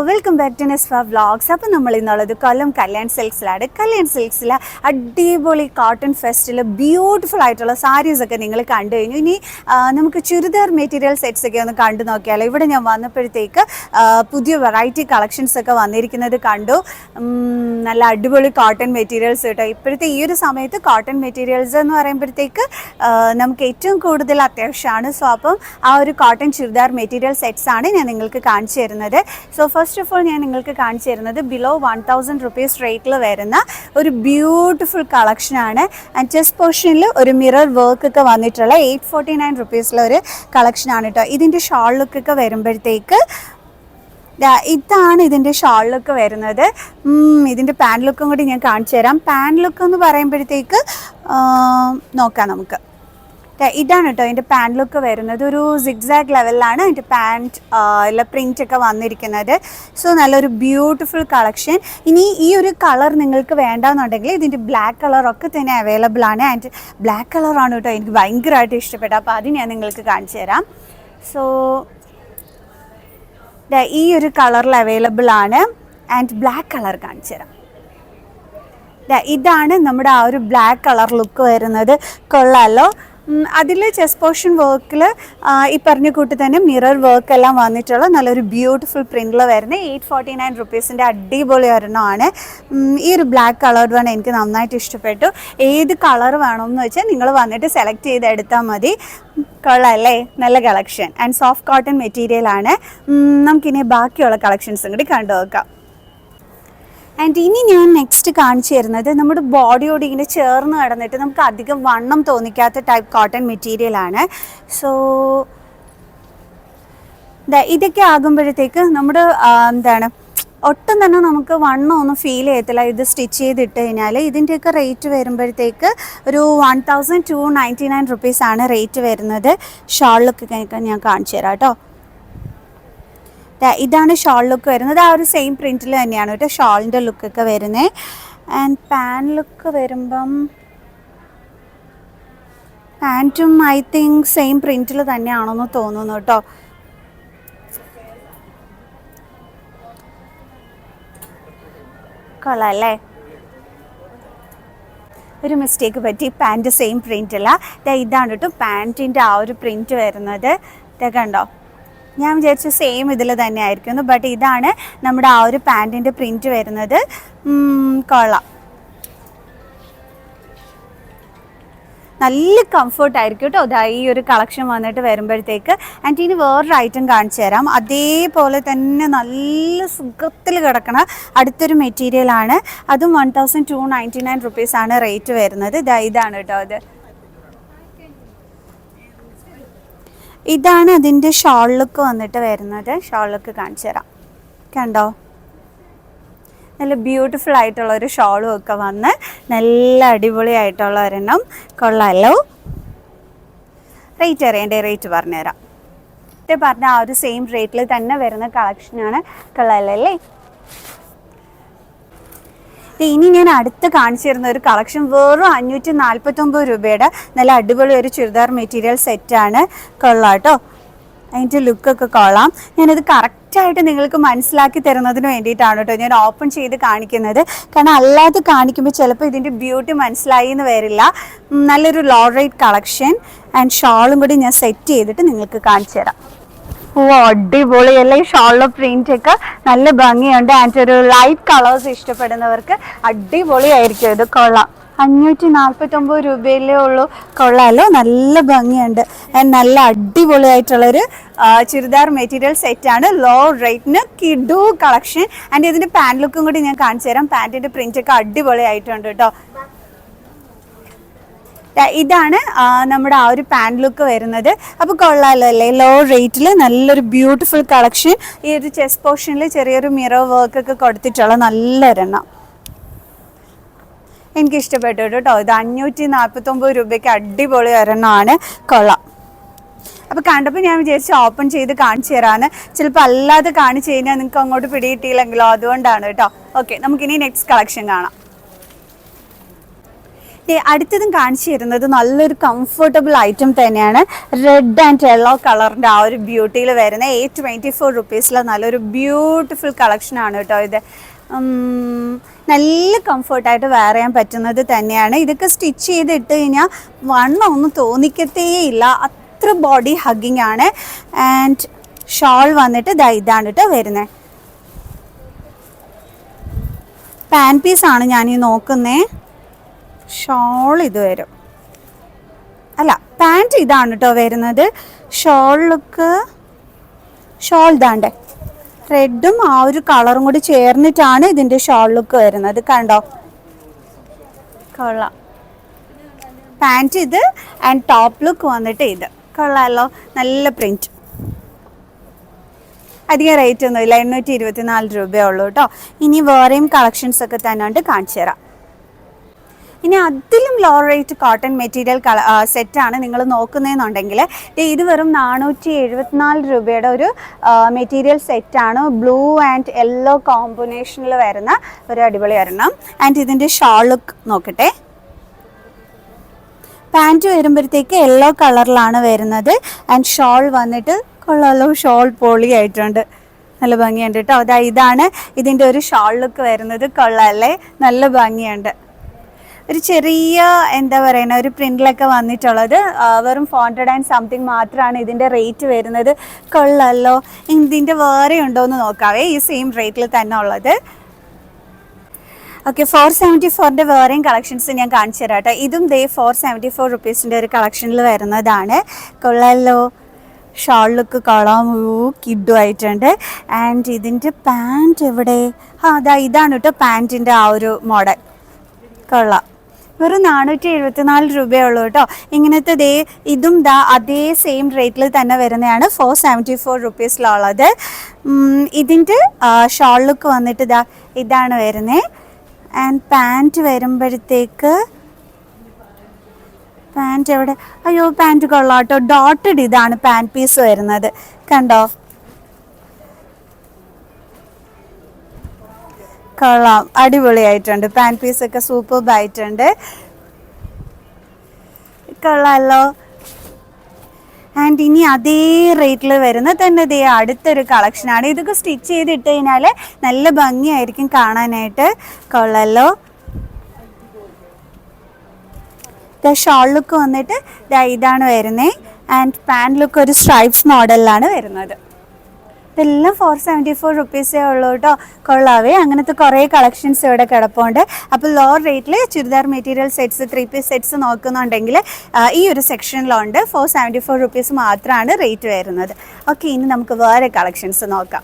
Welcome back to Nesfa vlogs. അപ്പോൾ നമ്മൾ ഇന്നുള്ളത് കൊല്ലം കല്യാൺ സിൽക്സിലാണ്. കല്യാൺ സിൽക്സിൽ അടിപൊളി കോട്ടൺ ഫെസ്റ്റിൽ ബ്യൂട്ടിഫുൾ ആയിട്ടുള്ള സാരീസൊക്കെ നിങ്ങൾ കണ്ടു കഴിഞ്ഞു. ഇനി നമുക്ക് ചുരിദാർ മെറ്റീരിയൽ സെറ്റ്സ് ഒക്കെ ഒന്ന് കണ്ടു നോക്കിയാലോ. ഇവിടെ ഞാൻ വന്നപ്പോഴത്തേക്ക് പുതിയ വെറൈറ്റി കളക്ഷൻസ് ഒക്കെ വന്നിരിക്കുന്നത് കണ്ടു. നല്ല അടിപൊളി കോട്ടൺ മെറ്റീരിയൽസ് കേട്ടോ. ഇപ്പോഴത്തെ ഈ ഒരു സമയത്ത് കോട്ടൺ മെറ്റീരിയൽസ് എന്ന് പറയുമ്പോഴത്തേക്ക് നമുക്ക് ഏറ്റവും കൂടുതൽ അത്യാവശ്യമാണ്. സോ അപ്പം ആ ഒരു കോട്ടൺ ചുരിദാർ മെറ്റീരിയൽ സെറ്റ്സ് ആണ് ഞാൻ നിങ്ങൾക്ക് കാണിച്ചു തരുന്നത്. സോ ഫസ്റ്റ് ഓഫ് ഓൾ ഞാൻ നിങ്ങൾക്ക് കാണിച്ചു തരുന്നത് ബിലോ 1000 rupees റേറ്റിൽ വരുന്ന ഒരു ബ്യൂട്ടിഫുൾ കളക്ഷനാണ്. ആൻഡ് ചെസ്റ്റ് പോർഷനിൽ ഒരു മിറർ വർക്ക് ഒക്കെ വന്നിട്ടുള്ള 849 rupeesലൊരു കളക്ഷനാണ് കേട്ടോ. ഇതിൻ്റെ ഷോൾ ലുക്കൊക്കെ വരുമ്പോഴത്തേക്ക് ഇതാണ് ഇതിൻ്റെ ഷോൾ ലുക്ക് വരുന്നത്. ഇതിൻ്റെ പാൻറ് ലുക്കും കൂടി ഞാൻ കാണിച്ചു തരാം. പാൻറ് ലുക്ക് എന്ന് പറയുമ്പോഴത്തേക്ക് നോക്കാം നമുക്ക്. ഇതാണ് കേട്ടോ അതിൻ്റെ പാൻറ് ലുക്ക് വരുന്നത്. ഒരു സിഗ്സാഗ് ലെവലിലാണ് അതിൻ്റെ പാൻറ് പ്രിൻ്റ് ഒക്കെ വന്നിരിക്കുന്നത്. സോ നല്ലൊരു ബ്യൂട്ടിഫുൾ കളക്ഷൻ. ഇനി ഈ ഒരു കളർ നിങ്ങൾക്ക് വേണ്ടെന്നുണ്ടെങ്കിൽ ഇതിൻ്റെ ബ്ലാക്ക് കളറൊക്കെ തന്നെ അവൈലബിൾ ആണ്. ആൻഡ് ബ്ലാക്ക് കളറാണ് കേട്ടോ എനിക്ക് ഭയങ്കരമായിട്ട് ഇഷ്ടപ്പെട്ടു. അപ്പോൾ അത് ഞാൻ നിങ്ങൾക്ക് കാണിച്ചു തരാം. സോ ഈ ഒരു കളറിൽ അവൈലബിൾ ആണ്. ആൻഡ് ബ്ലാക്ക് കളർ കാണിച്ചു തരാം. ഇതാണ് നമ്മുടെ ആ ഒരു ബ്ലാക്ക് കളർ ലുക്ക് വരുന്നത്. കൊള്ളാമല്ലോ. അതിൽ ചെസ്റ്റ് പോർഷൻ വർക്കിൽ ഈ പറഞ്ഞ കൂട്ടി തന്നെ മിറർ വർക്ക് എല്ലാം വന്നിട്ടുള്ള നല്ലൊരു ബ്യൂട്ടിഫുൾ പ്രിൻറ്റിൽ വരുന്ന 849 rupeesൻ്റെ അടിപൊളി ഒരെണ്ണമാണ്. ഈ ഒരു ബ്ലാക്ക് കളർഡ് വൺ എനിക്ക് നന്നായിട്ട് ഇഷ്ടപ്പെട്ടു. ഏത് കളർ വേണമെന്ന് വെച്ചാൽ നിങ്ങൾ വന്നിട്ട് സെലക്ട് ചെയ്ത് എടുത്താൽ മതി. കൊള്ളാമല്ലേ, നല്ല കളക്ഷൻ. ആൻഡ് സോഫ്റ്റ് കോട്ടൺ മെറ്റീരിയലാണ്. നമുക്കിനി ബാക്കിയുള്ള കളക്ഷൻസും കൂടി കണ്ടു നോക്കാം. ആൻഡ് ഇനി ഞാൻ നെക്സ്റ്റ് കാണിച്ചു തരുന്നത് നമ്മുടെ ബോഡിയോട് ഇങ്ങനെ ചേർന്ന് കിടന്നിട്ട് നമുക്ക് അധികം വണ്ണം തോന്നിക്കാത്ത ടൈപ്പ് കോട്ടൺ മെറ്റീരിയലാണ്. സോ ഇതൊക്കെ ആകുമ്പോഴത്തേക്ക് നമ്മുടെ ഒട്ടും തന്നെ നമുക്ക് വണ്ണം ഒന്നും ഫീൽ ചെയ്യത്തില്ല. ഇത് സ്റ്റിച്ച് ചെയ്തിട്ട് കഴിഞ്ഞാൽ ഇതിൻ്റെയൊക്കെ റേറ്റ് വരുമ്പോഴത്തേക്ക് ഒരു 1299 rupees ആണ് റേറ്റ് വരുന്നത്. ഷോളിലൊക്കെ ഞാൻ കാണിച്ചു തരാം കേട്ടോ. ഇതാണ് ഷോൾ ലുക്ക് വരുന്നത്. ആ ഒരു സെയിം പ്രിൻറ്റിൽ തന്നെയാണ് കേട്ടോ ഷോളിൻ്റെ ലുക്കൊക്കെ വരുന്നത്. ആൻഡ് പാൻ ലുക്ക് വരുമ്പം പാൻറ്റും ഐ തിങ്ക് സെയിം പ്രിൻറ്റിൽ തന്നെയാണെന്ന് തോന്നുന്നു കേട്ടോ. കൊള്ളാമല്ലേ, ഒരു മിസ്റ്റേക്ക് പറ്റി. പാൻറ്റ് സെയിം പ്രിൻറ്റില്ല. ഇതാണ് കേട്ടോ പാൻറ്റിൻ്റെ ആ ഒരു പ്രിൻറ്റ് വരുന്നത്. കണ്ടോ, ഞാൻ വിചാരിച്ചു സെയിം ഇതിൽ തന്നെ ആയിരിക്കുന്നു. ബട്ട് ഇതാണ് നമ്മുടെ ആ ഒരു പാൻറ്റിൻ്റെ പ്രിൻറ്റ് വരുന്നത്. കൊള്ളാം, നല്ല കംഫർട്ടായിരിക്കും കേട്ടോ ഈ ഒരു കളക്ഷൻ വന്നിട്ട് വരുമ്പോഴത്തേക്ക്. ആൻഡ് ഇനി വേറൊരു ഐറ്റം കാണിച്ചു തരാം. അതേപോലെ തന്നെ നല്ല സുഖത്തിൽ കിടക്കണ അടുത്തൊരു മെറ്റീരിയലാണ്. അതും 1299 rupees ആണ് റേറ്റ് വരുന്നത്. ഇതാണ് കേട്ടോ അത്. ഇതാണ് അതിൻ്റെ ഷോൾ ലുക്ക് വന്നിട്ട് വരുന്നത്. ഷോൾ ലുക്ക് കാണിച്ചു തരാം. കണ്ടോ, നല്ല ബ്യൂട്ടിഫുൾ ആയിട്ടുള്ളൊരു ഷോളും ഒക്കെ വന്ന് നല്ല അടിപൊളിയായിട്ടുള്ള ഒരെണ്ണം. കൊള്ളാമല്ലോ. റേറ്റ് അറിയേണ്ട റേറ്റ് പറഞ്ഞുതരാം. ഇത് പറഞ്ഞ ആ ഒരു സെയിം റേറ്റിൽ തന്നെ വരുന്ന കളക്ഷനാണ്. കൊള്ളാമല്ലേ. ഇനി ഞാൻ അടുത്ത് കാണിച്ചു തരുന്ന ഒരു കളക്ഷൻ വെറും 549 രൂപയുടെ നല്ല അടിപൊളി ഒരു ചുരിദാർ മെറ്റീരിയൽ സെറ്റാണ്. കൊള്ളാം കേട്ടോ, അതിൻ്റെ ലുക്കൊക്കെ കൊള്ളാം. ഞാനത് കറക്റ്റായിട്ട് നിങ്ങൾക്ക് മനസ്സിലാക്കി തരുന്നതിന് വേണ്ടിയിട്ടാണ് കേട്ടോ ഞാൻ ഓപ്പൺ ചെയ്ത് കാണിക്കുന്നത്. കാരണം അല്ലാതെ കാണിക്കുമ്പോൾ ചിലപ്പോൾ ഇതിൻ്റെ ബ്യൂട്ടി മനസ്സിലായി എന്ന് വരില്ല. നല്ലൊരു ലോ റേറ്റ് കളക്ഷൻ. ആൻഡ് ഷോളും കൂടി ഞാൻ സെറ്റ് ചെയ്തിട്ട് നിങ്ങൾക്ക് കാണിച്ചു തരാം. അടിപൊളിയല്ലേ. ഈ ഷോളിലെ പ്രിന്റ് ഒക്കെ നല്ല ഭംഗിയുണ്ട്. ആൻഡ് ഒരു ലൈറ്റ് കളേഴ്സ് ഇഷ്ടപ്പെടുന്നവർക്ക് അടിപൊളിയായിരിക്കും ഇത്. കൊള്ളാം. 549 രൂപയിലേ ഉള്ളൂ. കൊള്ളാമല്ലോ, നല്ല ഭംഗിയുണ്ട്. നല്ല അടിപൊളിയായിട്ടുള്ളൊരു ചുരിദാർ മെറ്റീരിയൽ സെറ്റാണ്. ലോ റേറ്റിന് കിഡു കളക്ഷൻ. ആൻഡ് ഇതിൻ്റെ പാൻറ് ലുക്കും കൂടി ഞാൻ കാണിച്ചു തരാം. പാൻറ്റിൻ്റെ പ്രിൻ്റൊക്കെ അടിപൊളിയായിട്ടുണ്ട് കേട്ടോ. ഇതാണ് നമ്മുടെ ആ ഒരു പാൻറ് ലുക്ക് വരുന്നത്. അപ്പോൾ കൊള്ളാമല്ലോ അല്ലേ, ലോ റേറ്റിൽ നല്ലൊരു ബ്യൂട്ടിഫുൾ കളക്ഷൻ. ഈ ഒരു ചെസ്റ്റ് പോർഷനിൽ ചെറിയൊരു മിറർ വർക്കൊക്കെ കൊടുത്തിട്ടുള്ള നല്ലൊരെണ്ണം എനിക്കിഷ്ടപ്പെട്ടു കേട്ടോ. ഇത് 549 രൂപയ്ക്ക് അടിപൊളി ഒരെണ്ണമാണ്. കൊള്ളാം. അപ്പോൾ കണ്ടപ്പോൾ ഞാൻ വിചാരിച്ചു ഓപ്പൺ ചെയ്ത് കാണിച്ചു തരാമെന്ന്. ചിലപ്പോൾ അല്ലാതെ കാണിച്ചു കഴിഞ്ഞാൽ നിങ്ങൾക്ക് അങ്ങോട്ട് പിടികിട്ടിയില്ലെങ്കിലോ, അതുകൊണ്ടാണ് കേട്ടോ. ഓക്കെ, നമുക്കിനി നെക്സ്റ്റ് കളക്ഷൻ കാണാം. അടുത്തതും കാണിച്ചു തരുന്നത് നല്ലൊരു കംഫർട്ടബിൾ ഐറ്റം തന്നെയാണ്. റെഡ് ആൻഡ് യെല്ലോ കളറിൻ്റെ ആ ഒരു ബ്യൂട്ടിയിൽ വരുന്ന 824 റുപ്പീസിലെ നല്ലൊരു ബ്യൂട്ടിഫുൾ കളക്ഷനാണ് കേട്ടോ ഇത്. നല്ല കംഫർട്ടായിട്ട് വെയർ ചെയ്യാൻ പറ്റുന്നത് തന്നെയാണ്. ഇതൊക്കെ സ്റ്റിച്ച് ചെയ്തിട്ട് കഴിഞ്ഞാൽ വണ്ണം ഒന്നും തോന്നിക്കത്തേ ഇല്ല, അത്ര ബോഡി ഹഗ്ഗിങ് ആണ്. ആൻഡ് ഷോൾ വന്നിട്ട് ഇതാണ് കേട്ടോ വരുന്നത്. പാൻ പീസാണ് ഞാനീ നോക്കുന്നേ. ഷോൾ ഇത് വരും, അല്ല പാൻറ്റ് ഇതാണ് കേട്ടോ വരുന്നത്. ഷോൾ ഇതാണ്ടേ റെഡും ആ ഒരു കളറും കൂടി ചേർന്നിട്ടാണ് ഇതിൻ്റെ ഷോൾ ലുക്ക് വരുന്നത്. കണ്ടോ, കൊള്ളാം. പാൻറ്റ് ഇത് ആൻഡ് ടോപ്പ് ലുക്ക് വന്നിട്ട് ഇത് കൊള്ളാമല്ലോ, നല്ല പ്രിൻറ്റ്. അധികം റേറ്റ് ഒന്നുമില്ല, 824 രൂപയേ ഉള്ളൂ കേട്ടോ. ഇനി വേറെയും കളക്ഷൻസ് ഒക്കെ തന്നെ ഉണ്ട്, കാണിച്ചു തരാം. ഇനി അതിലും ലോ റേറ്റ് കോട്ടൺ മെറ്റീരിയൽ സെറ്റാണ് നിങ്ങൾ നോക്കുന്നതെന്നുണ്ടെങ്കിൽ ഇത് വെറും 474 രൂപയുടെ ഒരു മെറ്റീരിയൽ സെറ്റാണ്. ബ്ലൂ ആൻഡ് യെല്ലോ കോമ്പിനേഷനിൽ വരുന്ന ഒരു അടിപൊളി ഒരെണ്ണം. ആൻഡ് ഇതിൻ്റെ ഷോൾ ലുക്ക് നോക്കട്ടെ. പാൻറ്റ് വരുമ്പോഴത്തേക്ക് യെല്ലോ കളറിലാണ് വരുന്നത്. ആൻഡ് ഷോൾ വന്നിട്ട് കൊള്ളാലോ, ഷോൾ പൊളിയായിട്ടുണ്ട്, നല്ല ഭംഗിയുണ്ട് കേട്ടോ. ഇതാണ് ഇതിൻ്റെ ഒരു ഷോൾ ലുക്ക് വരുന്നത്. കൊള്ളാല്ലേ, നല്ല ഭംഗിയുണ്ട്. ഒരു ചെറിയ എന്താ പറയുക ഒരു പ്രിന്റിലൊക്കെ വന്നിട്ടുള്ളത്. വെറും 400 മാത്രമാണ് ഇതിൻ്റെ റേറ്റ് വരുന്നത്. കൊള്ളാലോ. ഇതിൻ്റെ വേറെ ഉണ്ടോ എന്ന് നോക്കാവേ, ഈ സെയിം റേറ്റിൽ തന്നെ ഉള്ളത്. ഓക്കെ, 474 വേറെയും കളക്ഷൻസ് ഞാൻ കാണിച്ചു തരാം കേട്ടോ. ഇതും 474 റുപ്പീസിൻ്റെ ഒരു കളക്ഷനിൽ വരുന്നതാണ്. കൊള്ളാലോ, ഷോൾ ലുക്ക് കൊള്ളാം, കിഡും ആയിട്ടുണ്ട്. ആൻഡ് ഇതിൻ്റെ പാൻറ്റ് എവിടെ? ഇതാണ് കേട്ടോ പാൻറ്റിൻ്റെ ആ ഒരു മോഡൽ. കൊള്ളാം, വെറും 474 രൂപയേ ഉള്ളൂ കേട്ടോ. ഇങ്ങനത്തെ ഇതും അതേ സെയിം റേറ്റിൽ തന്നെ വരുന്നതാണ്, 474 റുപ്പീസിലുള്ളത്. ഇതിൻ്റെ ഷോൾ ലുക്ക് വന്നിട്ട് ഇതാണ് വരുന്നത്. ആൻഡ് പാൻറ്റ് വരുമ്പോഴത്തേക്ക് പാൻറ്റ് എവിടെ? അയ്യോ, പാൻറ്റ് കൊള്ളാം കേട്ടോ. ഡോട്ടഡ് ഇതാണ് പാൻറ്റ് പീസ് വരുന്നത്, കണ്ടോ, കൊള്ളാം, അടിപൊളിയായിട്ടുണ്ട്. പാൻറ്റ് പീസൊക്കെ സൂപ്പർബായിട്ടുണ്ട്, കൊള്ളാമല്ലോ. ആൻഡ് ഇനി അതേ റേറ്റിൽ വരുന്ന തന്നെ അടുത്തൊരു കളക്ഷനാണ്. ഇതൊക്കെ സ്റ്റിച്ച് ചെയ്തിട്ട് കഴിഞ്ഞാൽ നല്ല ഭംഗിയായിരിക്കും കാണാനായിട്ട്. കൊള്ളാമല്ലോ. ഷോൾ ലുക്ക് വന്നിട്ട് ഇതാണ് വരുന്നത്. ആൻഡ് പാൻറ് ലുക്ക് ഒരു സ്ട്രൈപ്സ് മോഡലിലാണ് വരുന്നത്. ഇതെല്ലാം 474 റുപ്പീസേ ഉള്ളൂ കേട്ടോ. കൊള്ളാവേ. അങ്ങനത്തെ കുറേ കളക്ഷൻസ് ഇവിടെ കിടപ്പുണ്ട്. അപ്പോൾ ലോ റേറ്റിൽ churidar material sets, 3 piece sets നോക്കുന്നുണ്ടെങ്കിൽ ഈ ഒരു സെക്ഷനിലുണ്ട്. 474 റുപ്പീസ് മാത്രമാണ് റേറ്റ് വരുന്നത്. ഓക്കെ, ഇനി നമുക്ക് വേറെ കളക്ഷൻസ് നോക്കാം.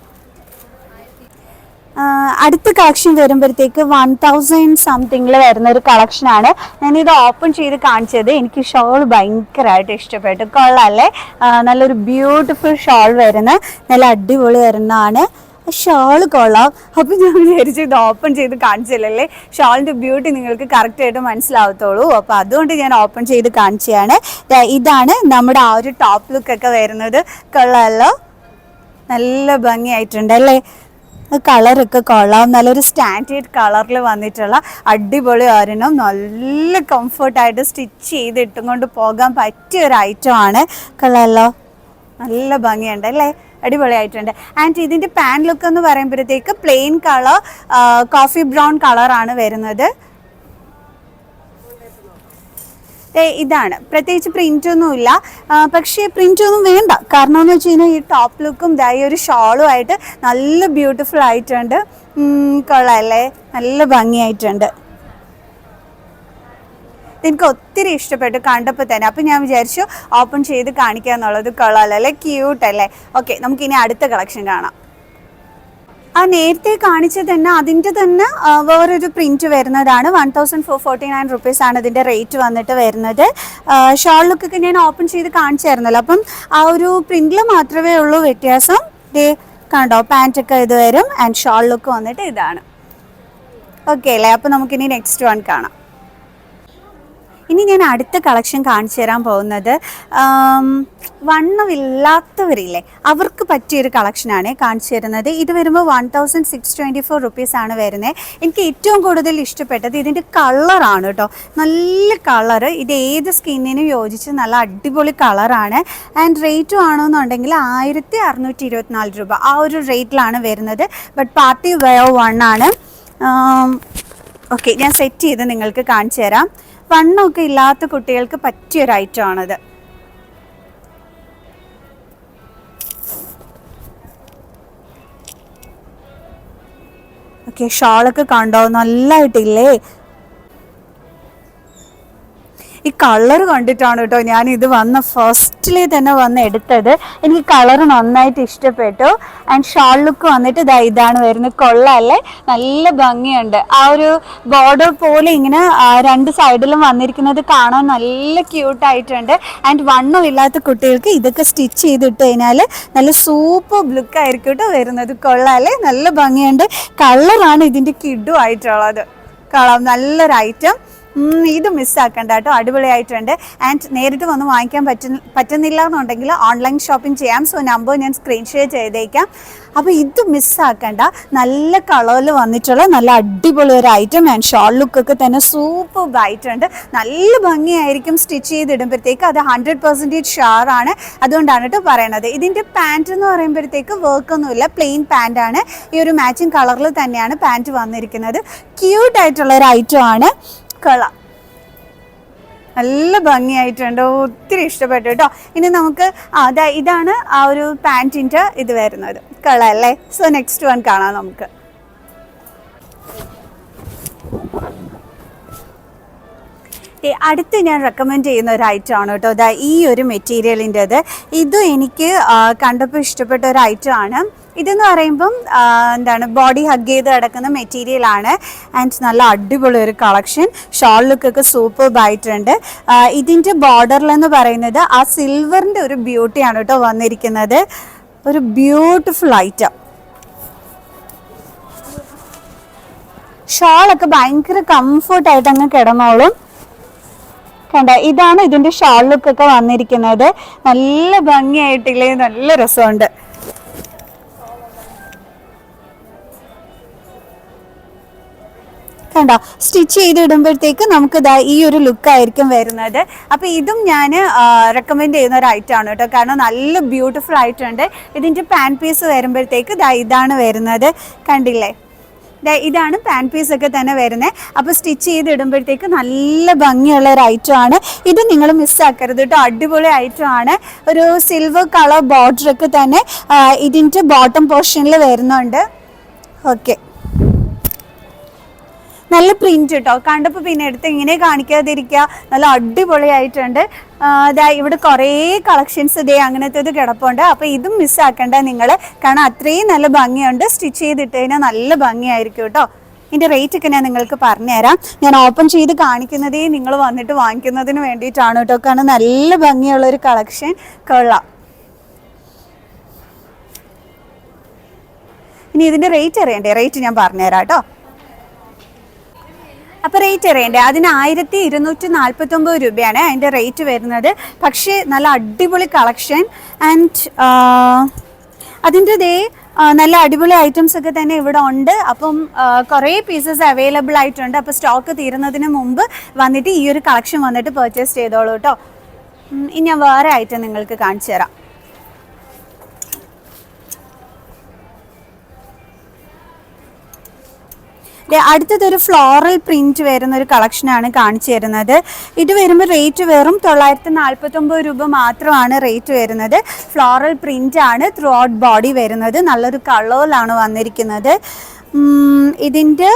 അടുത്ത കളക്ഷൻ വരുമ്പോഴത്തേക്ക് 1000 സംതിങ്ങിൽ വരുന്ന ഒരു കളക്ഷനാണ്. ഞാനിത് ഓപ്പൺ ചെയ്ത് കാണിച്ചത്. എനിക്ക് ഷോൾ ഭയങ്കരമായിട്ട് ഇഷ്ടപ്പെട്ടു. കൊള്ളാല്ലേ, നല്ലൊരു ബ്യൂട്ടിഫുൾ ഷോൾ വരുന്ന നല്ല അടിപൊളി വരുന്നതാണ്. ഷോൾ കൊള്ളാം. അപ്പോൾ ഞാൻ വിചാരിച്ചു ഇത് ഓപ്പൺ ചെയ്ത് കാണിച്ചില്ലല്ലേ, ഷോളിൻ്റെ ബ്യൂട്ടി നിങ്ങൾക്ക് കറക്റ്റായിട്ട് മനസ്സിലാവത്തുള്ളൂ. അപ്പോൾ അതുകൊണ്ട് ഞാൻ ഓപ്പൺ ചെയ്ത് കാണിച്ചതാണ്. ഇതാണ് നമ്മുടെ ആ ഒരു ടോപ്പ് ലുക്കൊക്കെ വരുന്നത്. കൊള്ളാമല്ലോ, നല്ല ഭംഗിയായിട്ടുണ്ട് അല്ലേ. കളറൊക്കെ കൊള്ളാം, നല്ലൊരു സ്റ്റാൻഡേർഡ് കളറിൽ വന്നിട്ടുള്ള അടിപൊളി ഒരെണ്ണം. നല്ല കംഫർട്ടായിട്ട് സ്റ്റിച്ച് ചെയ്തിട്ടും കൊണ്ട് പോകാൻ പറ്റിയ ഒരു ഐറ്റമാണ്. കൊള്ളാമല്ലോ, നല്ല ഭംഗിയുണ്ട് അല്ലേ, അടിപൊളിയായിട്ടുണ്ട്. ആൻഡ് ഇതിൻ്റെ പാൻ ലുക്ക് എന്ന് പറയുമ്പോഴത്തേക്ക് പ്ലെയിൻ കളർ, കോഫി ബ്രൗൺ കളറാണ് വരുന്നത്. ഇതാണ്, പ്രത്യേകിച്ച് പ്രിൻ്റൊന്നുമില്ല. പക്ഷേ പ്രിൻ്റൊന്നും വേണ്ട, കാരണം എന്ന് വെച്ച് കഴിഞ്ഞാൽ ഈ ടോപ്പ് ലുക്കും ഈ ഒരു ഷോളും ആയിട്ട് നല്ല ബ്യൂട്ടിഫുൾ ആയിട്ടുണ്ട്. കൊള്ളാമല്ലേ, നല്ല ഭംഗിയായിട്ടുണ്ട്. എനിക്ക് ഒത്തിരി ഇഷ്ടപ്പെട്ടു കണ്ടപ്പോൾ തന്നെ. അപ്പം ഞാൻ വിചാരിച്ചു ഓപ്പൺ ചെയ്ത് കാണിക്കുക എന്നുള്ളത്. കൊള്ളാമല്ലേ, ക്യൂട്ടല്ലേ. ഓക്കെ, നമുക്കിനി അടുത്ത കളക്ഷൻ കാണാം. നേരത്തെ കാണിച്ചത് തന്നെ അതിൻ്റെ തന്നെ വേറൊരു പ്രിൻറ്റ് വരുന്നതാണ്. 1449 റുപ്പീസാണ് ഇതിൻ്റെ റേറ്റ് വന്നിട്ട് വരുന്നത്. ഷോൾ ലുക്കൊക്കെ ഞാൻ ഓപ്പൺ ചെയ്ത് കാണിച്ചായിരുന്നല്ലോ. അപ്പം ആ ഒരു പ്രിൻറ്റിൽ മാത്രമേ ഉള്ളൂ വ്യത്യാസം. കണ്ടോ, പാൻറ്റൊക്കെ ഇത് വരും. ആൻഡ് ഷോൾ ലുക്ക് വന്നിട്ട് ഇതാണ്. ഓക്കെ അല്ലേ. അപ്പോൾ നമുക്കിനി നെക്സ്റ്റ് വൺ കാണാം. ഇനി ഞാൻ അടുത്ത കളക്ഷൻ കാണിച്ചു തരാൻ പോകുന്നത് വണ്ണമില്ലാത്തവരില്ലേ അവർക്ക് പറ്റിയൊരു കളക്ഷനാണ് കാണിച്ചു തരുന്നത്. ഇത് വരുമ്പോൾ 1624 റുപ്പീസാണ് വരുന്നത്. എനിക്ക് ഏറ്റവും കൂടുതൽ ഇഷ്ടപ്പെട്ടത് ഇതിൻ്റെ കളറാണ് കേട്ടോ. നല്ല കളറ്, ഇത് ഏത് സ്കിന്നിനും യോജിച്ച് നല്ല അടിപൊളി കളറാണ്. ആൻഡ് റേറ്റും ആണെന്നുണ്ടെങ്കിൽ 1624 രൂപ ആ ഒരു റേറ്റിലാണ് വരുന്നത്. ബട്ട് പാർട്ടി വെയർ ആണ്. ഓക്കെ, ഞാൻ സെറ്റ് ചെയ്ത് നിങ്ങൾക്ക് കാണിച്ചു തരാം. വണ്ണമൊക്കെ ഇല്ലാത്ത കുട്ടികൾക്ക് പറ്റിയൊരു ഐറ്റം ആണത്. ഓക്കെ, ഷാളൊക്കെ കണ്ടോ, നല്ലതായിട്ടില്ലേ? ഈ കളർ കണ്ടിട്ടാണ് കേട്ടോ ഞാൻ ഇത് ഫസ്റ്റിലേ തന്നെ വന്ന് എടുത്തത്. എനിക്ക് കളർ നന്നായിട്ട് ഇഷ്ടപ്പെട്ടു. ആൻഡ് ഷാൾ ലുക്ക് വന്നിട്ട് ഇതാണ് വരുന്നത്. കൊള്ളാല്ലേ, നല്ല ഭംഗിയുണ്ട്. ആ ഒരു ബോർഡർ പോലെ ഇങ്ങനെ രണ്ട് സൈഡിലും വന്നിരിക്കുന്നത് കാണാൻ നല്ല ക്യൂട്ടായിട്ടുണ്ട്. ആൻഡ് വണ്ണം ഇല്ലാത്ത കുട്ടികൾക്ക് ഇതൊക്കെ സ്റ്റിച്ച് ചെയ്തിട്ട് കഴിഞ്ഞാൽ നല്ല സൂപ്പർ ലുക്ക് ആയിരിക്കും കേട്ടോ വരുന്നത്. കൊള്ളാല്ലേ, നല്ല ഭംഗിയുണ്ട്. കളറാണ് ഇതിൻ്റെ കിഡുമായിട്ടുള്ളത്. കളർ നല്ലൊരു ഐറ്റം. ഇത് മിസ്സാക്കണ്ട കേട്ടോ, അടിപൊളിയായിട്ടുണ്ട്. ആൻഡ് നേരിട്ട് വന്ന് വാങ്ങിക്കാൻ പറ്റുന്നില്ല എന്നുണ്ടെങ്കിൽ ഓൺലൈൻ ഷോപ്പിംഗ് ചെയ്യാം. സോ നമ്പർ ഞാൻ സ്ക്രീൻഷെയർ ചെയ്തേക്കാം. അപ്പോൾ ഇത് മിസ്സാക്കണ്ട. നല്ല കളറിൽ വന്നിട്ടുള്ള നല്ല അടിപൊളി ഒരു ഐറ്റം. ആൻഡ് ഷോൾ ലുക്കൊക്കെ തന്നെ സൂപ്പർ ആയിട്ടുണ്ട്. നല്ല ഭംഗിയായിരിക്കും സ്റ്റിച്ച് ചെയ്തിടുമ്പോഴത്തേക്ക്. അത് 100% ഷുവറാണ്. അതുകൊണ്ടാണ് കേട്ടോ പറയണത്. ഇതിൻ്റെ പാൻറ്റ് എന്ന് പറയുമ്പോഴത്തേക്ക് വർക്കൊന്നുമില്ല, പ്ലെയിൻ പാൻറ്റാണ്. ഈ ഒരു മാച്ചിങ് കളറിൽ തന്നെയാണ് പാൻറ്റ് വന്നിരിക്കുന്നത്. ക്യൂട്ടായിട്ടുള്ളൊരു ഐറ്റം ആണ്. കളർ നല്ല ഭംഗിയായിട്ടുണ്ട്, ഒത്തിരി ഇഷ്ടപ്പെട്ടു കേട്ടോ. ഇനി നമുക്ക് ഇതാണ് ആ ഒരു പാൻറ്റിൻ്റെ ഇത് വരുന്നത്. കളർ അല്ലേ? സോ നെക്സ്റ്റ് വൺ കാണാം നമുക്ക്. അടുത്ത് ഞാൻ റെക്കമെൻഡ് ചെയ്യുന്ന ഒരു ഐറ്റം ആണ് കേട്ടോ. ഈ ഒരു മെറ്റീരിയലിൻ്റെത്. ഇതും എനിക്ക് കണ്ടപ്പോൾ ഇഷ്ടപ്പെട്ട ഒരു ഐറ്റം ആണ്. ഇതെന്ന് പറയുമ്പം ബോഡി ഹഗ് ചെയ്ത് കിടക്കുന്ന മെറ്റീരിയലാണ്. ആൻഡ് നല്ല അടിപൊളി ഒരു കളക്ഷൻ. ഷോൾ ലുക്കൊക്കെ സൂപ്പർ ആയിട്ടുണ്ട്. ഇതിൻ്റെ ബോർഡറിലെന്ന് പറയുന്നത് ആ സിൽവറിൻ്റെ ഒരു ബ്യൂട്ടിയാണ് കേട്ടോ വന്നിരിക്കുന്നത്. ഒരു ബ്യൂട്ടിഫുൾ ഐറ്റം. ഷോളൊക്കെ ഭയങ്കര കംഫർട്ടായിട്ട് അങ്ങ് കിടന്നോളും. കണ്ട, ഇതാണ് ഇതിൻ്റെ ഷോൾ ലുക്കൊക്കെ വന്നിരിക്കുന്നത്. നല്ല ഭംഗിയായിട്ടില്ലേ, നല്ല രസമുണ്ട്. കണ്ടോ, സ്റ്റിച്ച് ചെയ്തിടുമ്പോഴത്തേക്ക് നമുക്ക് ഈ ഒരു ലുക്കായിരിക്കും വരുന്നത്. അപ്പോൾ ഇതും ഞാൻ റെക്കമെൻഡ് ചെയ്യുന്ന ഒരു ഐറ്റം ആണ് കേട്ടോ. കാരണം നല്ല ബ്യൂട്ടിഫുൾ ആയിട്ടുണ്ട്. ഇതിൻ്റെ പാൻ പീസ് വരുമ്പോഴത്തേക്ക് ഇതാണ് വരുന്നത്. കണ്ടില്ലേ, ഇതാണ് പാൻ പീസൊക്കെ തന്നെ വരുന്നത്. അപ്പോൾ സ്റ്റിച്ച് ചെയ്തിടുമ്പോഴത്തേക്ക് നല്ല ഭംഗിയുള്ള ഒരു ഐറ്റം ആണ്. ഇത് നിങ്ങൾ മിസ്സാക്കരുത് കേട്ടോ, അടിപൊളി ഐറ്റം ആണ്. ഒരു സിൽവർ കളർ ബോർഡറൊക്കെ തന്നെ ഇതിൻ്റെ ബോട്ടം പോർഷനിൽ വരുന്നുണ്ട്. ഓക്കെ, നല്ല പ്രിന്റ് കേട്ടോ. കണ്ടപ്പോൾ പിന്നെ എടുത്ത് ഇങ്ങനെ കാണിക്കാതിരിക്കുക. നല്ല അടിപൊളിയായിട്ടുണ്ട്. ഇവിടെ കുറേ കളക്ഷൻസ് അങ്ങനത്തേത് കിടപ്പുണ്ട്. അപ്പോൾ ഇതും മിസ്സാക്കണ്ട നിങ്ങൾ, കാരണം അത്രയും നല്ല ഭംഗിയുണ്ട്. സ്റ്റിച്ച് ചെയ്തിട്ട് കഴിഞ്ഞാൽ നല്ല ഭംഗിയായിരിക്കും കേട്ടോ. ഇതിൻ്റെ റേറ്റ് ഒക്കെ ഞാൻ നിങ്ങൾക്ക് പറഞ്ഞുതരാം. ഞാൻ ഓപ്പൺ ചെയ്ത് കാണിക്കുന്നതേ നിങ്ങൾ വന്നിട്ട് വാങ്ങിക്കുന്നതിന് വേണ്ടിയിട്ടാണ് കേട്ടോ. കാരണം നല്ല ഭംഗിയുള്ളൊരു കളക്ഷൻ. കൊള്ളാം. ഇനി ഇതിൻ്റെ റേറ്റ് അറിയണ്ടേ? റേറ്റ് ഞാൻ പറഞ്ഞുതരാം കേട്ടോ. അപ്പോൾ റേറ്റ് അറിയണ്ടേ? അതിന് 1249 രൂപയാണ് അതിൻ്റെ റേറ്റ് വരുന്നത്. പക്ഷേ നല്ല അടിപൊളി കളക്ഷൻ. ആൻഡ് അതിൻ്റെ നല്ല അടിപൊളി ഐറ്റംസ് ഒക്കെ തന്നെ ഇവിടെ ഉണ്ട്. അപ്പം കുറേ പീസസ് അവൈലബിൾ ആയിട്ടുണ്ട്. അപ്പോൾ സ്റ്റോക്ക് തീരുന്നതിന് മുമ്പ് വന്നിട്ട് ഈ ഒരു കളക്ഷൻ വന്നിട്ട് പർച്ചേസ് ചെയ്തോളൂ കേട്ടോ. ഇനി ഞാൻ വേറെ ഐറ്റം നിങ്ങൾക്ക് കാണിച്ചു തരാം. അടുത്തതൊരു ഫ്ലോറൽ പ്രിന്റ് വരുന്ന ഒരു കളക്ഷനാണ് കാണിച്ചു തരുന്നത്. ഇത് വരുമ്പോൾ റേറ്റ് വെറും 949 രൂപ മാത്രമാണ് റേറ്റ് വരുന്നത്. ഫ്ലോറൽ പ്രിന്റ് ആണ് ത്രൂ ഔട്ട് ബോഡി വരുന്നത്. നല്ലൊരു കളറിലാണ് വന്നിരിക്കുന്നത്. ഇതിൻ്റെ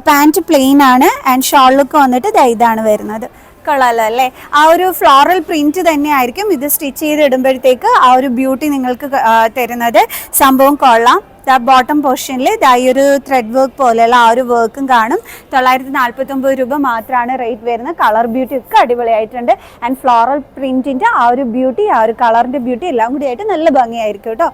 പാൻറ്റ് പ്ലെയിൻ ആണ്. ആൻഡ് ഷോൾ ലുക്ക് വന്നിട്ട് ഇതാണ് വരുന്നത്. കൊള്ളാമല്ലോ അല്ലേ? ആ ഒരു ഫ്ലോറൽ പ്രിന്റ് തന്നെ ആയിരിക്കും ഇത് സ്റ്റിച്ച് ചെയ്ത് ഇടുമ്പോഴത്തേക്ക് ആ ഒരു ബ്യൂട്ടി നിങ്ങൾക്ക് തരുന്നത്. സംഭവം കൊള്ളാം. ബോട്ടം പോർഷനിൽ ഈ ഒരു ത്രെഡ് വർക്ക് പോലെയുള്ള ആ ഒരു വർക്കും കാണും. 949 രൂപ മാത്രമാണ് റേറ്റ് വരുന്നത്. കളർ ബ്യൂട്ടി ഒക്കെ അടിപൊളിയായിട്ടുണ്ട്. ആൻഡ് ഫ്ലോറൽ പ്രിന്റിൻ്റെ ആ ഒരു ബ്യൂട്ടി, ആ ഒരു കളറിൻ്റെ ബ്യൂട്ടി എല്ലാം കൂടി ആയിട്ട് നല്ല ഭംഗിയായിരിക്കും കേട്ടോ.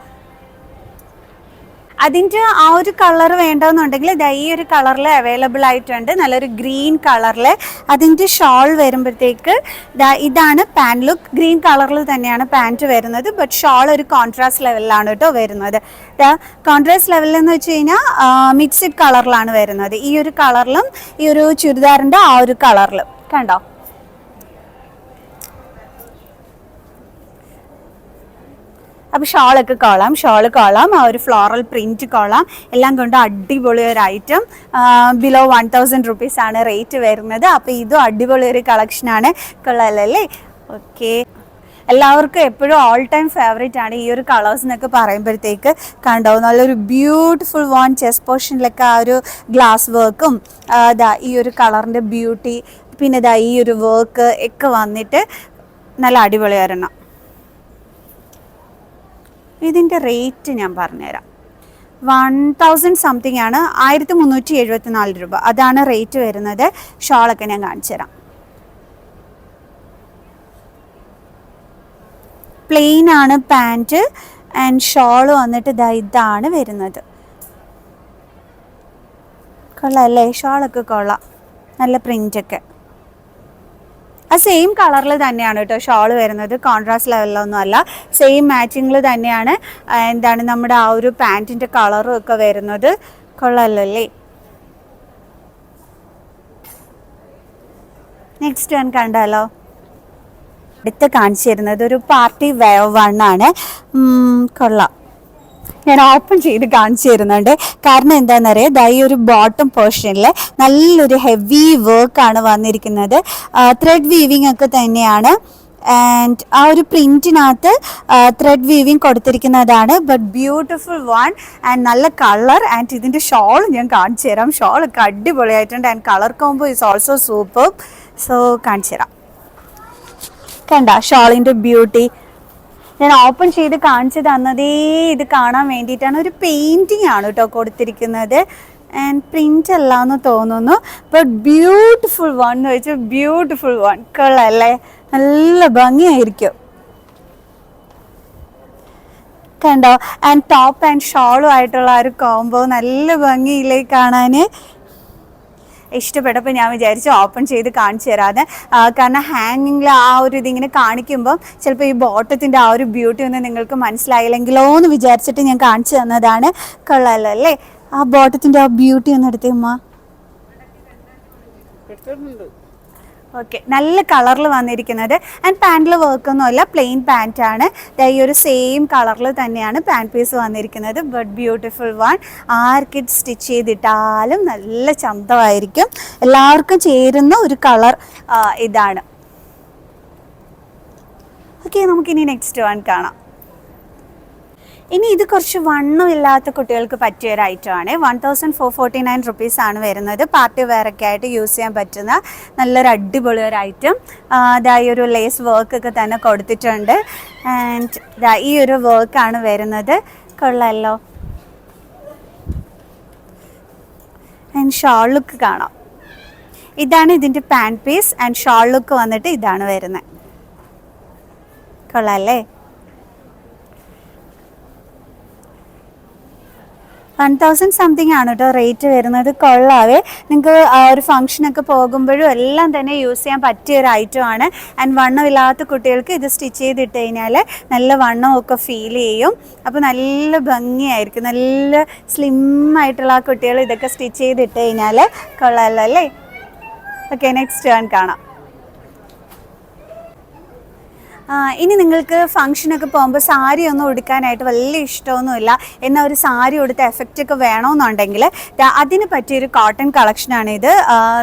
അതിൻ്റെ ആ ഒരു കളർ വേണ്ടെന്നുണ്ടെങ്കിൽ ദാ ഈ ഒരു കളറിൽ അവൈലബിൾ ആയിട്ടുണ്ട്, നല്ലൊരു ഗ്രീൻ കളറിൽ. അതിൻ്റെ ഷോൾ വരുമ്പോഴത്തേക്ക് ഇതാണ് പാൻറ് ലുക്ക്. ഗ്രീൻ കളറിൽ തന്നെയാണ് പാൻറ്റ് വരുന്നത്, ബട്ട് ഷോൾ ഒരു കോൺട്രാസ്റ്റ് ലെവലിലാണ് കേട്ടോ വരുന്നത്. കോൺട്രാസ്റ്റ് ലെവലിൽ എന്ന് വെച്ച് കഴിഞ്ഞാൽ മിക്സ്ഡ് കളറിലാണ് വരുന്നത്. ഈ ഒരു കളറിലും ഈ ഒരു ചുരിദാറിൻ്റെ ആ ഒരു കളറിലും കണ്ടോ. അപ്പോൾ ഷോളൊക്കെ കൊള്ളാം, ആ ഒരു ഫ്ലോറൽ പ്രിൻറ്റ് കൊള്ളാം, എല്ലാം കൊണ്ട് അടിപൊളി ഒരു ഐറ്റം. ബിലോ 1000 റുപ്പീസാണ് റേറ്റ് വരുന്നത്. അപ്പോൾ ഇതും അടിപൊളി ഒരു കളക്ഷനാണ്. കൊള്ളാമല്ലേ? ഓക്കെ, എല്ലാവർക്കും എപ്പോഴും ഓൾ ടൈം ഫേവറേറ്റ് ആണ് ഈ ഒരു കളേഴ്സ് എന്നൊക്കെ പറയുമ്പോഴത്തേക്ക്. കണ്ടോ, നല്ലൊരു ബ്യൂട്ടിഫുൾ വൺ. ചെസ്റ്റ് പോർഷനിലൊക്കെ ആ ഒരു ഗ്ലാസ് വർക്കും ഈ ഒരു കളറിൻ്റെ ബ്യൂട്ടി, പിന്നെ ഈ ഒരു വർക്ക് ഒക്കെ വന്നിട്ട് നല്ല അടിപൊളിയായിരുന്നു. ഇതിൻ്റെ റേറ്റ് ഞാൻ പറഞ്ഞുതരാം. 1000 സംതിങ് ആണ്, 1374 രൂപ അതാണ് റേറ്റ് വരുന്നത്. ഷോളൊക്കെ ഞാൻ കാണിച്ചു തരാം. പ്ലെയിൻ ആണ് പാൻറ്റ്, ആൻഡ് ഷോള് വന്നിട്ട് ഇതാണ് വരുന്നത്. കൊള്ളാം അല്ലേ? ഷോളൊക്കെ കൊള്ളാം, നല്ല പ്രിൻ്റൊക്കെ. ആ സെയിം കളറിൽ തന്നെയാണ് കേട്ടോ ഷോൾ വരുന്നത്, കോൺട്രാസ്റ്റ് ലെവലിലൊന്നും അല്ല, സെയിം മാച്ചിങ്ങിൽ തന്നെയാണ് എന്താണ് നമ്മുടെ ആ ഒരു പാൻറ്റിൻ്റെ കളറും ഒക്കെ വരുന്നത്. കൊള്ളാമല്ലോ അല്ലേ? നെക്സ്റ്റ് വൺ കണ്ടാലോ? അടുത്ത് കാണിച്ചു തരുന്നത് ഒരു പാർട്ടി വെയർ വണ്ണാണ്. കൊള്ളാം, ഞാൻ ഓപ്പൺ ചെയ്ത് കാണിച്ചു തരുന്നുണ്ട്. കാരണം എന്താണെന്നറിയാം, ഈ ഒരു ബോട്ടം പോർഷനിൽ നല്ലൊരു ഹെവി വർക്കാണ് വന്നിരിക്കുന്നത്. ത്രെഡ് വീവിങ് ഒക്കെ തന്നെയാണ്, ആൻഡ് ആ ഒരു പ്രിൻറ്റിനകത്ത് ത്രെഡ് വീവിങ് കൊടുത്തിരിക്കുന്നതാണ്. ബട്ട് ബ്യൂട്ടിഫുൾ വൺ ആൻഡ് നല്ല കളർ. ആൻഡ് ഇതിൻ്റെ ഷോൾ ഞാൻ കാണിച്ചു തരാം. ഷോളൊക്കെ അടിപൊളിയായിട്ടുണ്ട്, and colour combo is also super. So കാണിച്ചു തരാം. കണ്ട ഷോളിൻ്റെ ബ്യൂട്ടി. ഞാൻ ഓപ്പൺ ചെയ്ത് കാണിച്ചു തന്നതേ ഇത് കാണാൻ വേണ്ടിയിട്ടാണ്. ഒരു പെയിൻറ്റിങ് ആണ് കേട്ടോ കൊടുത്തിരിക്കുന്നത്, ആൻഡ് പ്രിൻ്റ് അല്ല എന്ന് തോന്നുന്നു. ബട്ട് ബ്യൂട്ടിഫുൾ വൺ എന്ന് വെച്ചാൽ ബ്യൂട്ടിഫുൾ വൺ. കൊള്ളാമല്ലേ? നല്ല ഭംഗിയായിരിക്കും. കണ്ടോ? ആൻഡ് ടോപ്പ് ആൻഡ് ഷോളും ആയിട്ടുള്ള ആ ഒരു കോംബോ നല്ല ഭംഗിയില്ലേ കാണാൻ. ഇഷ്ടപ്പെട്ടപ്പോൾ ഞാൻ വിചാരിച്ചു ഓപ്പൺ ചെയ്ത് കാണിച്ചു തരാതെ. കാരണം ഹാങ്ങിങ്ങിൽ ആ ഒരു ഇതിങ്ങനെ കാണിക്കുമ്പം ചിലപ്പോൾ ഈ ബോട്ടത്തിൻ്റെ ആ ഒരു ബ്യൂട്ടി ഒന്നും നിങ്ങൾക്ക് മനസ്സിലായില്ലെങ്കിലോ എന്ന് വിചാരിച്ചിട്ട് ഞാൻ കാണിച്ചു തന്നതാണ്. കൊള്ളാമല്ലോ അല്ലേ? ആ ബോട്ടത്തിൻ്റെ ആ ബ്യൂട്ടി ഒന്ന് എടുത്തേ ഉമ്മ. ഓക്കെ, നല്ല കളറിൽ വന്നിരിക്കുന്നത്. ആൻഡ് പാൻറ്റിൽ വർക്കൊന്നുമല്ല, പ്ലെയിൻ പാൻറ്റാണ്. ഈ ഒരു സെയിം കളറിൽ തന്നെയാണ് പാൻറ്റ് പീസ് വന്നിരിക്കുന്നത്. But beautiful one. ആർക്കിഡ് സ്റ്റിച്ച് ചെയ്തിട്ടാലും നല്ല ചന്തമായിരിക്കും. എല്ലാവർക്കും ചേരുന്ന ഒരു കളർ ഇതാണ്. ഓക്കെ, നമുക്കിനി നെക്സ്റ്റ് വൺ കാണാം. ഇനി ഇത് കുറച്ച് വണ്ണമില്ലാത്ത കുട്ടികൾക്ക് പറ്റിയ ഒരു ഐറ്റമാണ്. 1449 റുപ്പീസാണ് വരുന്നത്. പാർട്ടി വെയറൊക്കെ ആയിട്ട് യൂസ് ചെയ്യാൻ പറ്റുന്ന നല്ലൊരു അടിപൊളി ഒരു ഐറ്റം. ഈ ഒരു ലേസ് വർക്കൊക്കെ തന്നെ കൊടുത്തിട്ടുണ്ട്, ആൻഡ് ഈ ഒരു വർക്കാണ് വരുന്നത്. കൊള്ളാമല്ലോ? ആൻഡ് ഷോൾ ലുക്ക് കാണാം. ഇതാണ് ഇതിൻ്റെ pant piece, and shawl look വന്നിട്ട് ഇതാണ് വരുന്നത്. കൊള്ളാമല്ലേ? 1000 സംതിങ് ആണ് കേട്ടോ റേറ്റ് വരുന്നത്. കൊള്ളാവേ, നിങ്ങൾക്ക് ആ ഒരു ഫംഗ്ഷനൊക്കെ പോകുമ്പോഴും എല്ലാം തന്നെ യൂസ് ചെയ്യാൻ പറ്റിയ ഒരു ഐറ്റമാണ്. ആൻഡ് വണ്ണമില്ലാത്ത കുട്ടികൾക്ക് ഇത് സ്റ്റിച്ച് ചെയ്തിട്ട് കഴിഞ്ഞാൽ നല്ല വണ്ണമൊക്കെ ഫീൽ ചെയ്യും. അപ്പോൾ നല്ല ഭംഗിയായിരിക്കും. നല്ല സ്ലിം ആയിട്ടുള്ള ആ കുട്ടികൾ ഇതൊക്കെ സ്റ്റിച്ച് ചെയ്തിട്ട് കഴിഞ്ഞാൽ കൊള്ളാമല്ലോ അല്ലേ? ഓക്കെ, നെക്സ്റ്റ് വൺ കാണാം. ഇനി നിങ്ങൾക്ക് ഫംഗ്ഷനൊക്കെ പോകുമ്പോൾ സാരി ഒന്നും ഉടുക്കാനായിട്ട് വലിയ ഇഷ്ടമൊന്നുമില്ല, എന്നാൽ ഒരു സാരി ഉടുത്ത എഫക്റ്റൊക്കെ വേണമെന്നുണ്ടെങ്കിൽ അതിന് പറ്റിയൊരു കോട്ടൺ കളക്ഷനാണിത്.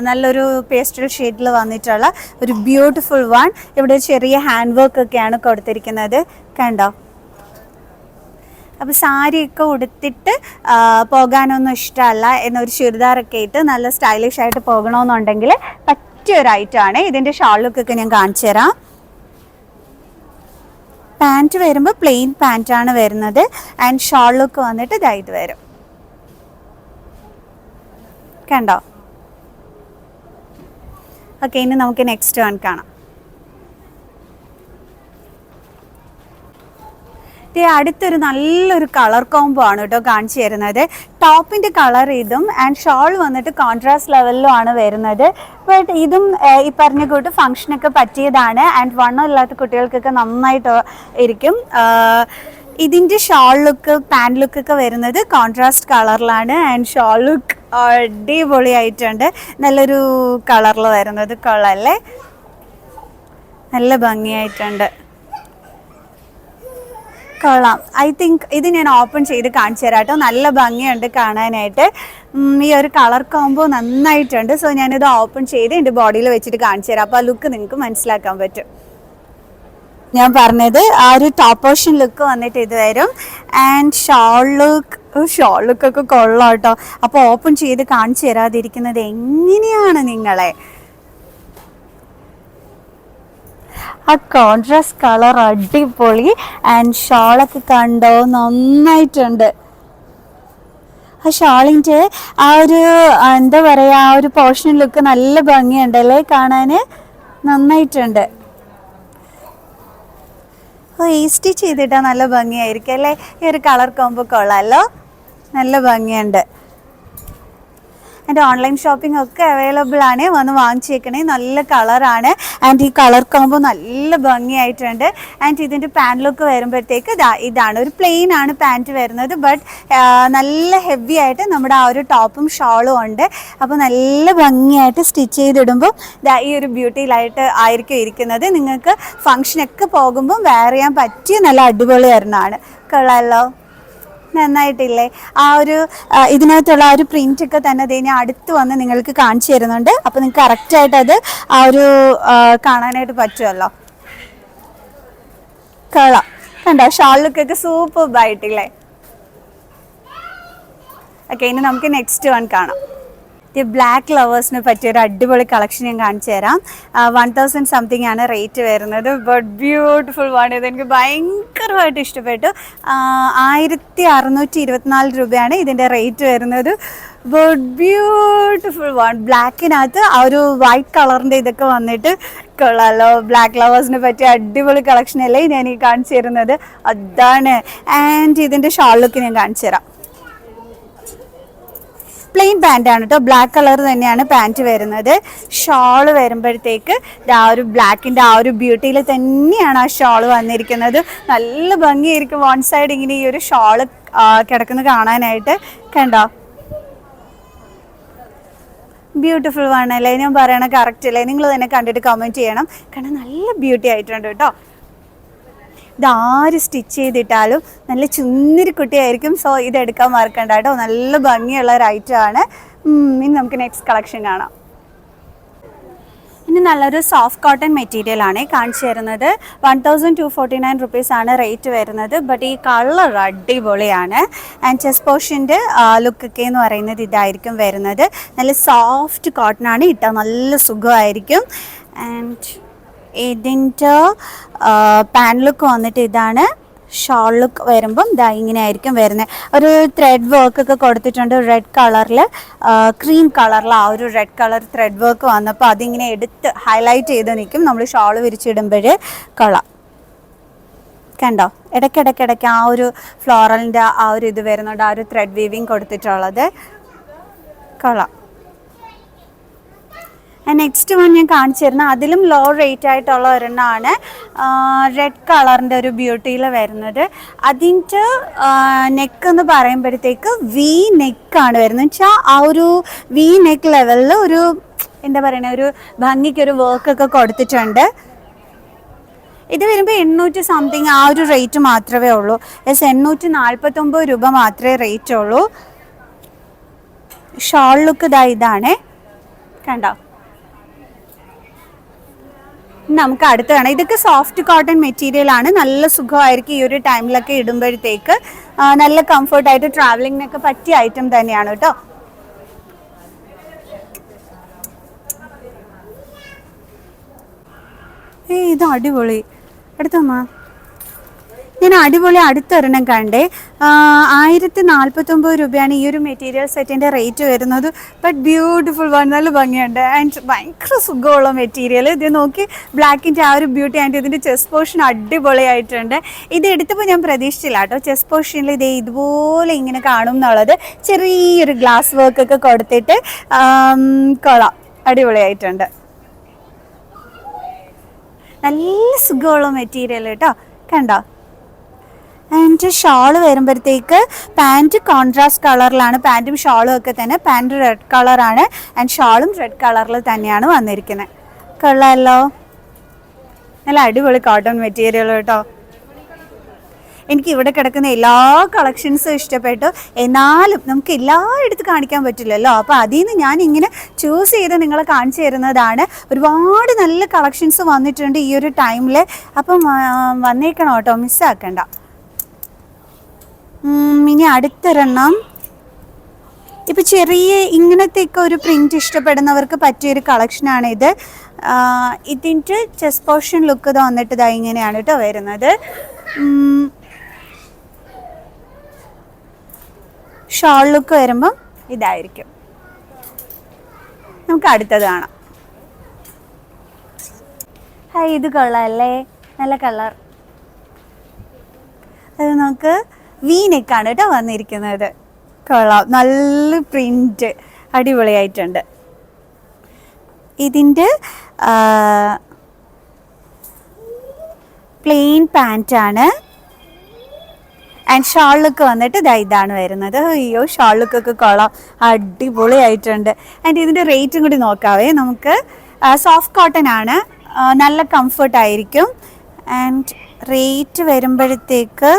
നല്ലൊരു പേസ്റ്റൽ ഷെയ്ഡിൽ വന്നിട്ടുള്ള ഒരു ബ്യൂട്ടിഫുൾ വൺ. ഇവിടെ ചെറിയ ഹാൻഡ് വർക്കൊക്കെയാണ് കൊടുത്തിരിക്കുന്നത്. കണ്ടോ? അപ്പോൾ സാരിയൊക്കെ ഉടുത്തിട്ട് പോകാനൊന്നും ഇഷ്ടമല്ല, എന്നൊരു ചുരിദാറൊക്കെ ഇട്ട് നല്ല സ്റ്റൈലിഷ് ആയിട്ട് പോകണമെന്നുണ്ടെങ്കിൽ പറ്റിയൊരു ഐറ്റമാണ്. ഇതിൻ്റെ ഷാൾ ലുക്കൊക്കെ ഞാൻ കാണിച്ചു തരാം. പാൻറ്റ് വരുമ്പോൾ പ്ലെയിൻ പാൻറ്റാണ് വരുന്നത്, ആൻഡ് ഷോൾ ലുക്ക് വന്നിട്ട് ഇതായിട്ട് വരും. കണ്ടോ? ഓക്കെ, ഇനി നമുക്ക് നെക്സ്റ്റ് വൺ കാണാം. ഇത് അടുത്തൊരു നല്ലൊരു കളർ കോംബോ ആണ് കേട്ടോ കാണിച്ചു തരുന്നത്. ടോപ്പിൻ്റെ കളർ ഇതും ആൻഡ് ഷോൾ വന്നിട്ട് കോൺട്രാസ്റ്റ് ലെവലിലും ആണ് വരുന്നത്. ബട്ട് ഇതും ഈ പറഞ്ഞ കൂട്ട് ഫങ്ഷനൊക്കെ പറ്റിയതാണ് ആൻഡ് വണ്ണം ഇല്ലാത്ത കുട്ടികൾക്കൊക്കെ നന്നായിട്ട് ഇരിക്കും. ഇതിൻ്റെ ഷോൾ ലുക്ക് പാൻറ് ലുക്കൊക്കെ വരുന്നത് കോൺട്രാസ്റ്റ് കളറിലാണ് ആൻഡ് ഷോൾ ലുക്ക് അടിപൊളിയായിട്ടുണ്ട്. നല്ലൊരു കളറിൽ വരുന്നത് കൊള്ളാല്ലേ, നല്ല ഭംഗിയായിട്ടുണ്ട്, കൊള്ളാം. ഐ തിങ്ക് ഇത് ഞാൻ ഓപ്പൺ ചെയ്ത് കാണിച്ചു തരാം കേട്ടോ. നല്ല ഭംഗിയുണ്ട് കാണാനായിട്ട്. ഈ ഒരു കളർ കോംബോ നന്നായിട്ടുണ്ട്. സോ ഞാനിത് ഓപ്പൺ ചെയ്ത് എൻ്റെ ബോഡിയിൽ വെച്ചിട്ട് കാണിച്ചു തരാം. അപ്പോൾ ആ ലുക്ക് നിങ്ങൾക്ക് മനസ്സിലാക്കാൻ പറ്റും. ഞാൻ പറഞ്ഞത് ആ ഒരു ടോപ്പ് പോർഷൻ ലുക്ക് വന്നിട്ട് ഇത് വരും ആൻഡ് ഷോൾ ലുക്കൊക്കെ കൊള്ളാം കേട്ടോ. അപ്പോൾ ഓപ്പൺ ചെയ്ത് കാണിച്ചു തരാതിരിക്കുന്നത് എങ്ങനെയാണ് നിങ്ങളെ? ആ കോൺട്രാസ്റ്റ് കളർ അടിപൊളി ആൻഡ് ഷോളൊക്കെ കണ്ടോ, നന്നായിട്ടുണ്ട്. ആ ഷോളിൻ്റെ ആ ഒരു എന്താ പറയുക, ആ ഒരു പോർഷൻ ലുക്ക് നല്ല ഭംഗിയുണ്ടല്ലേ കാണാൻ, നന്നായിട്ടുണ്ട്. ഈ സ്റ്റിച്ച് ചെയ്തിട്ടാൽ നല്ല ഭംഗിയായിരിക്കും അല്ലേ. ഈ ഒരു കളർ കോംബോ കൊള്ളാമല്ലോ, നല്ല ഭംഗിയുണ്ട്. എൻ്റെ ഓൺലൈൻ ഷോപ്പിംഗ് ഒക്കെ അവൈലബിൾ ആണ്, വന്ന് വാങ്ങിച്ചേക്കണേ. നല്ല കളറാണ് ആൻഡ് ഈ കളർ കോംബോ നല്ല ഭംഗിയായിട്ടുണ്ട്. ആൻഡ് ഇതിൻ്റെ പാൻറ് ലുക്ക് വരുമ്പോഴത്തേക്ക് ഇതാണ് ഒരു പ്ലെയിൻ ആണ് പാൻറ്റ് വരുന്നത്. ബട്ട് നല്ല ഹെവി ആയിട്ട് നമ്മുടെ ആ ഒരു ടോപ്പും ഷോളും ഉണ്ട്. അപ്പോൾ നല്ല ഭംഗിയായിട്ട് സ്റ്റിച്ച് ചെയ്തിടുമ്പോൾ ഈ ഒരു ബ്യൂട്ടിയിലായിട്ട് ആയിരിക്കും ഇരിക്കുന്നത്. നിങ്ങൾക്ക് ഫങ്ഷനൊക്കെ പോകുമ്പോൾ വെയർ ചെയ്യാൻ പറ്റിയ നല്ല അടിപൊളി ഒരെണ്ണമാണ്. കൊള്ളാമല്ലോ, നന്നായിട്ടില്ലേ? ആ ഒരു ഇതിനകത്തുള്ള ആ ഒരു പ്രിൻ്റൊക്കെ തന്നെ ഞാൻ അടുത്ത് വന്ന് നിങ്ങൾക്ക് കാണിച്ചു തരുന്നുണ്ട്. അപ്പോൾ നിങ്ങൾക്ക് കറക്റ്റായിട്ട് അത് ആ ഒരു കാണാനായിട്ട് പറ്റുമല്ലോ. കൊള്ളാം, കണ്ടോ ഷാൾ ലുക്കൊക്കെ സൂപ്പർബായിട്ടില്ലേ? ഓക്കെ, ഇനി നമുക്ക് നെക്സ്റ്റ് വൺ കാണാം. ഈ ബ്ലാക്ക് ലവേഴ്സിനെ പറ്റിയൊരു അടിപൊളി കളക്ഷൻ ഞാൻ കാണിച്ചു തരാം. 1000 സംതിങ് ആണ് റേറ്റ് വരുന്നത്. But beautiful one. ഇതെനിക്ക് ഭയങ്കരമായിട്ട് ഇഷ്ടപ്പെട്ടു. 1624 രൂപയാണ് ഇതിൻ്റെ റേറ്റ് വരുന്നത്. But beautiful one. ബ്ലാക്കിനകത്ത് ആ ഒരു വൈറ്റ് കളറിൻ്റെ ഇതൊക്കെ വന്നിട്ട് കൊള്ളാമല്ലോ. ബ്ലാക്ക് ലവേഴ്സിനെ പറ്റിയ അടിപൊളി കളക്ഷൻ അല്ലേ ഞാൻ ഈ കാണിച്ചു തരുന്നത്, അതാണ്. ആൻഡ് ഇതിൻ്റെ ഷാൾ ലുക്ക് ഞാൻ കാണിച്ചു തരാം. പ്ലെയിൻ പാൻറ്റാണ് കേട്ടോ, ബ്ലാക്ക് കളർ തന്നെയാണ് പാൻറ്റ് വരുന്നത്. ഷോള് വരുമ്പോഴത്തേക്ക് ആ ഒരു ബ്ലാക്കിൻ്റെ ആ ഒരു ബ്യൂട്ടിയിൽ തന്നെയാണ് ആ ഷോള് വന്നിരിക്കുന്നത്. നല്ല ഭംഗിയായിരിക്കും വൺ സൈഡ് ഇങ്ങനെ ഈ ഒരു ഷോള് കിടക്കുന്നത് കാണാനായിട്ട്. കണ്ടോ, ബ്യൂട്ടിഫുൾ ആണല്ലേ? ഞാൻ പറയണ കറക്റ്റ് അല്ലേ? നിങ്ങൾ തന്നെ കണ്ടിട്ട് കമൻറ്റ് ചെയ്യണം. കാരണം നല്ല ബ്യൂട്ടി ആയിട്ടുണ്ട് കേട്ടോ. ഇതാര് സ്റ്റിച്ച് ചെയ്തിട്ടാലും നല്ല ചുന്നിരി കുട്ടിയായിരിക്കും. സോ ഇതെടുക്കാൻ മറക്കണ്ട കേട്ടോ, നല്ല ഭംഗിയുള്ള ഒരു ഐറ്റമാണ്. ഇനി നമുക്ക് നെക്സ്റ്റ് കളക്ഷൻ കാണാം. ഇനി നല്ലൊരു സോഫ്റ്റ് കോട്ടൺ മെറ്റീരിയൽ ആണ് കാണിച്ചു തരുന്നത്. 1249 റുപ്പീസാണ് റേറ്റ് വരുന്നത്. ബട്ട് ഈ കളർ അടിപൊളിയാണ്. ആൻഡ് ചെസ്റ്റ് പോർഷൻ്റെ ലുക്കൊക്കെ എന്ന് പറയുന്നത് ഇതായിരിക്കും വരുന്നത്. നല്ല സോഫ്റ്റ് കോട്ടൺ ആണ്, ഇട്ടാൽ നല്ല സുഖമായിരിക്കും. ആൻഡ് ഇതിൻ്റെ പാൻറ് ലുക്ക് വന്നിട്ട് ഇതാണ്. ഷോൾ ലുക്ക് വരുമ്പം ഇങ്ങനെ ആയിരിക്കും വരുന്നത്. ഒരു ത്രെഡ് വർക്കൊക്കെ കൊടുത്തിട്ടുണ്ട് റെഡ് കളറിൽ, ക്രീം കളറിൽ ആ ഒരു റെഡ് കളർ ത്രെഡ് വർക്ക് വന്നപ്പോൾ അതിങ്ങനെ എടുത്ത് ഹൈലൈറ്റ് ചെയ്ത് നിൽക്കും നമ്മൾ ഷോൾ വിരിച്ചിടുമ്പോൾ. കൊള്ളാം, കണ്ടോ? ഇടയ്ക്കിടയ്ക്കിടയ്ക്ക് ആ ഒരു ഫ്ലോറലിൻ്റെ ആ ഒരു ഇത് വരുന്നുണ്ട്, ആ ഒരു ത്രെഡ് വീവിങ് കൊടുത്തിട്ടുള്ളത്. കൊള്ളാം. നെക്സ്റ്റ് വൺ ഞാൻ കാണിച്ചു തരുന്നത് അതിലും ലോ റേറ്റ് ആയിട്ടുള്ള ഒരെണ്ണമാണ്. റെഡ് കളറിൻ്റെ ഒരു ബ്യൂട്ടിയിൽ വരുന്നത്. അതിൻ്റെ നെക്ക് എന്ന് പറയുമ്പോഴത്തേക്ക് വി നെക്കാണ് വരുന്നത്. വെച്ചാൽ ആ ഒരു വി നെക്ക് ലെവലിൽ ഒരു എന്താ പറയുക, ഒരു ഭംഗിക്കൊരു വർക്കൊക്കെ കൊടുത്തിട്ടുണ്ട്. ഇത് വരുമ്പോൾ 800 സംതിങ് ആ ഒരു റേറ്റ് മാത്രമേ ഉള്ളൂ. 849 രൂപ മാത്രമേ റേറ്റ് ഉള്ളൂ. ഷോൾ ലുക്ക് ഇതാണ്, കണ്ടോ? നമുക്ക് അടുത്ത് വേണം. ഇതൊക്കെ സോഫ്റ്റ് കോട്ടൺ മെറ്റീരിയൽ ആണ്, നല്ല സുഖമായിരിക്കും ഈ ഒരു ടൈമിലൊക്കെ ഇടുമ്പോഴത്തേക്ക്. നല്ല കംഫർട്ടായിട്ട് ട്രാവലിങ്ങിനൊക്കെ പറ്റിയ ഐറ്റം തന്നെയാണ് കേട്ടോ. ഇത് അടിപൊളി, എടുത്തമ്മ. ഞാൻ അടിപൊളി അടുത്തൊരെണ്ണം കണ്ടേ. 1049 രൂപയാണ് ഈ ഒരു മെറ്റീരിയൽ സെറ്റിൻ്റെ റേറ്റ് വരുന്നത്. ബട്ട് ബ്യൂട്ടിഫുൾ വൺ, നല്ല ഭംഗിയുണ്ട് ആൻഡ് ഭയങ്കര സുഖമുള്ള മെറ്റീരിയൽ. ഇത് നോക്കി ബ്ലാക്കിൻ്റെ ആ ഒരു ബ്യൂട്ടി ആൻഡ് ഇതിൻ്റെ ചെസ്റ്റ് പോർഷൻ അടിപൊളിയായിട്ടുണ്ട്. ഇത് എടുത്തപ്പോൾ ഞാൻ പ്രതീക്ഷിച്ചില്ല കേട്ടോ. ചെസ്റ്റ് പോർഷനിൽ ഇത് ഇതുപോലെ ഇങ്ങനെ കാണും എന്നുള്ളത്. ചെറിയൊരു ഗ്ലാസ് വർക്കൊക്കെ കൊടുത്തിട്ട് കൊള്ളാം, അടിപൊളിയായിട്ടുണ്ട്. നല്ല സുഖമുള്ള മെറ്റീരിയൽ കേട്ടോ, കണ്ടോ. ആൻഡ് ഷാള് വരുമ്പോഴത്തേക്ക് പാൻറ്റ് കോൺട്രാസ്റ്റ് കളറിലാണ്, പാൻറ്റും ഷാളും ഒക്കെ തന്നെ. പാൻറ്റ് റെഡ് കളറാണ് ആൻഡ് ഷാളും റെഡ് കളറിൽ തന്നെയാണ് വന്നിരിക്കുന്നത്. കൊള്ളാമല്ലോ, നല്ല അടിപൊളി കോട്ടൺ മെറ്റീരിയൽ കേട്ടോ. എനിക്ക് ഇവിടെ കിടക്കുന്ന എല്ലാ കളക്ഷൻസും ഇഷ്ടപ്പെട്ടു. എന്നാലും നമുക്ക് എല്ലായിടത്തും കാണിക്കാൻ പറ്റില്ലല്ലോ. അപ്പോൾ അതിൽ നിന്ന് ഞാൻ ഇങ്ങനെ ചൂസ് ചെയ്ത് നിങ്ങളെ കാണിച്ചു തരുന്നതാണ്. ഒരുപാട് നല്ല കളക്ഷൻസ് വന്നിട്ടുണ്ട് ഈ ഒരു ടൈമിൽ. അപ്പം വന്നേക്കണം കേട്ടോ, മിസ്സാക്കണ്ട. ഇനി അടുത്തൊരെണ്ണം. ഇപ്പം ചെറിയ ഇങ്ങനത്തെയൊക്കെ ഒരു പ്രിൻറ്റ് ഇഷ്ടപ്പെടുന്നവർക്ക് പറ്റിയൊരു കളക്ഷനാണ് ഇത്. ഇതിൻ്റെ ചെസ്റ്റ് പോർഷൻ ലുക്ക് ഇത് വന്നിട്ട് ഇതാ ഇങ്ങനെയാണ് കേട്ടോ വരുന്നത്. ഷോൾ ലുക്ക് വരുമ്പം ഇതായിരിക്കും. നമുക്ക് അടുത്തത് കാണാം. ഹായ്, ഇത് കൊള്ളാമല്ലേ, നല്ല കളർ. അത് നമുക്ക് വി നെക്കാണ് കേട്ടോ വന്നിരിക്കുന്നത്. കൊള്ളാം, നല്ല പ്രിൻറ്റ്, അടിപൊളിയായിട്ടുണ്ട്. ഇതിൻ്റെ പ്ലെയിൻ പാൻറ്റാണ് ആൻഡ് ഷാൾ ലുക്ക് വന്നിട്ട് ഇതാണ് വരുന്നത്. അയ്യോ, ഷാൾ ലുക്കൊക്കെ കൊള്ളാം, അടിപൊളിയായിട്ടുണ്ട്. ആൻഡ് ഇതിൻ്റെ റേറ്റും കൂടി നോക്കാവേ നമുക്ക്. സോഫ്റ്റ് കോട്ടൺ ആണ്, നല്ല കംഫർട്ടായിരിക്കും. ആൻഡ് റേറ്റ് വരുമ്പോഴത്തേക്ക്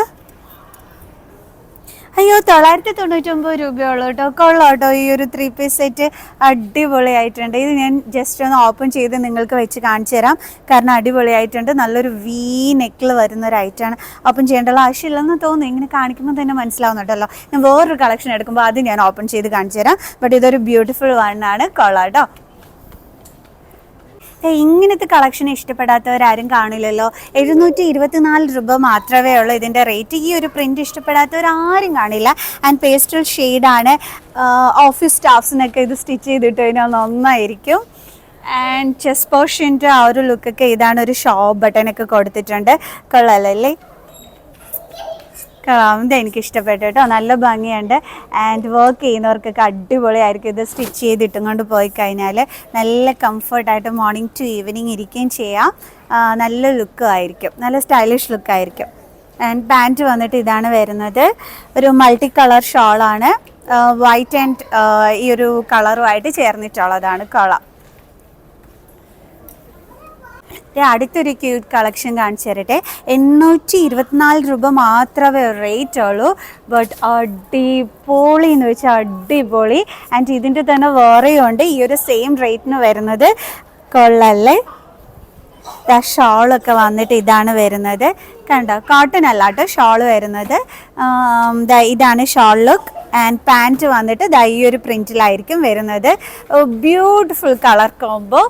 അയ്യോ 999 രൂപയുള്ളൂ കേട്ടോ. കൊള്ളാം കേട്ടോ, ഈ ഒരു 3 പീസ് സെറ്റ് അടിപൊളിയായിട്ടുണ്ട്. ഇത് ഞാൻ ജസ്റ്റ് ഒന്ന് ഓപ്പൺ ചെയ്ത് നിങ്ങൾക്ക് വെച്ച് കാണിച്ചു തരാം. കാരണം അടിപൊളിയായിട്ടുണ്ട്. നല്ലൊരു വി നെക്കിൽ വരുന്ന ഒരു ഐറ്റമാണ്. ഓപ്പൺ ചെയ്യേണ്ടുള്ള ആവശ്യമില്ലെന്ന് തോന്നുന്നു, ഇങ്ങനെ കാണിക്കുമ്പോൾ തന്നെ മനസ്സിലാവുന്നുണ്ടല്ലോ. ഞാൻ വേറൊരു കളക്ഷൻ എടുക്കുമ്പോൾ അത് ഞാൻ ഓപ്പൺ ചെയ്ത് കാണിച്ചു തരാം. ബട്ട് ഇതൊരു ബ്യൂട്ടിഫുൾ വണ്ണാണ്, കൊള്ളാം കേട്ടോ. ഇങ്ങനത്തെ കളക്ഷൻ ഇഷ്ടപ്പെടാത്തവരാരും കാണില്ലല്ലോ. 724 രൂപ മാത്രമേ ഉള്ളൂ ഇതിൻ്റെ റേറ്റ്. ഈ ഒരു പ്രിൻറ്റ് ഇഷ്ടപ്പെടാത്തവരാരും കാണില്ല. ആൻഡ് പേസ്റ്റൽ ഷെയ്ഡാണ്. ഓഫീസ് സ്റ്റാഫ്സിനൊക്കെ ഇത് സ്റ്റിച്ച് ചെയ്തിട്ട് കഴിഞ്ഞാൽ നന്നായിരിക്കും. ആൻഡ് ചെസ്റ്റ് പോർഷൻ്റെ ആ ഒരു ലുക്കൊക്കെ ഇതാണ്. ഒരു ഷോപ്പ് ബട്ടനൊക്കെ കൊടുത്തിട്ടുണ്ട്. കൊള്ളാമല്ലേ, ഇത് എനിക്ക് ഇഷ്ടപ്പെട്ടു കേട്ടോ, നല്ല ഭംഗിയുണ്ട്. ആൻഡ് വർക്ക് ചെയ്യുന്നവർക്കൊക്കെ അടിപൊളിയായിരിക്കും. ഇത് സ്റ്റിച്ച് ചെയ്തിട്ടും കൊണ്ട് പോയി കഴിഞ്ഞാൽ നല്ല കംഫർട്ടായിട്ട് മോർണിംഗ് ടു ഈവനിങ് ഇരിക്കുകയും ചെയ്യാം. നല്ല ലുക്കും ആയിരിക്കും, നല്ല സ്റ്റൈലിഷ് ലുക്കായിരിക്കും. ആൻഡ് പാൻറ്റ് വന്നിട്ട് ഇതാണ് വരുന്നത്. ഒരു മൾട്ടി കളർ ഷോളാണ്, വൈറ്റ് ആൻഡ് ഈ ഒരു കളറുമായിട്ട് ചേർന്നിട്ടുള്ളതാണ്. കൊള്ളാം. അടുത്തൊരു ക്യൂട്ട് കളക്ഷൻ കാണിച്ചു തരട്ടെ. 824 രൂപ മാത്രമേ റേറ്റ് ഉള്ളൂ. ബട്ട് അടിപൊളി എന്ന് വെച്ചാൽ അടിപൊളി. ആൻഡ് ഇതിൻ്റെ തന്നെ വേറെയും ഉണ്ട് ഈ ഒരു സെയിം റേറ്റിന് വരുന്നത്. കൊള്ളല്ലേ, ഷോളൊക്കെ വന്നിട്ട് ഇതാണ് വരുന്നത്. കണ്ടോ, കോട്ടൺ അല്ല കേട്ടോ ഷോൾ വരുന്നത്. ഇതാണ് ഷോൾ ലുക്ക്. ആൻഡ് പാൻറ്റ് വന്നിട്ട് ഈ ഒരു പ്രിൻറ്റിലായിരിക്കും വരുന്നത്. ബ്യൂട്ടിഫുൾ കളർ കോംബോ,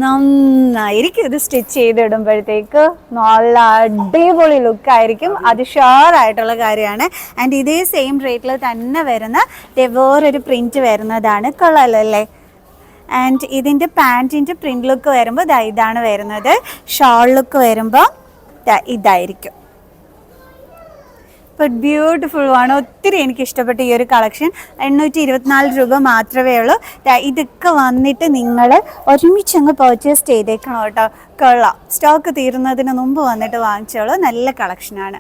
നന്നായിരിക്കും. ഇത് സ്റ്റിച്ച് ചെയ്തിടുമ്പോഴത്തേക്ക് നല്ല അടിപൊളി ലുക്കായിരിക്കും, അത് ഷുവറായിട്ടുള്ള കാര്യമാണ്. ആൻഡ് ഇതേ സെയിം റേറ്റിൽ തന്നെ വരുന്ന വേറൊരു പ്രിൻറ്റ് വരുന്നതാണ്. കൊള്ളാമല്ലേ. ആൻഡ് ഇതിൻ്റെ പാൻറ്റിൻ്റെ പ്രിൻറ്റ് ലുക്ക് വരുമ്പോൾ ഇതാണ് വരുന്നത്. ഷോൾ ലുക്ക് വരുമ്പോൾ ഇതായിരിക്കും. ബട്ട് ബ്യൂട്ടിഫുൾ ആണ്, ഒത്തിരി എനിക്ക് ഇഷ്ടപ്പെട്ട ഈ ഒരു കളക്ഷൻ. 824 രൂപ മാത്രമേ ഉള്ളൂ. ഇതൊക്കെ വന്നിട്ട് നിങ്ങൾ ഒരുമിച്ചങ്ങ് പർച്ചേസ് ചെയ്തേക്കണം കേട്ടോ. കൊള്ളാം, സ്റ്റോക്ക് തീരുന്നതിന് മുമ്പ് വന്നിട്ട് വാങ്ങിച്ചോളൂ, നല്ല കളക്ഷനാണ്.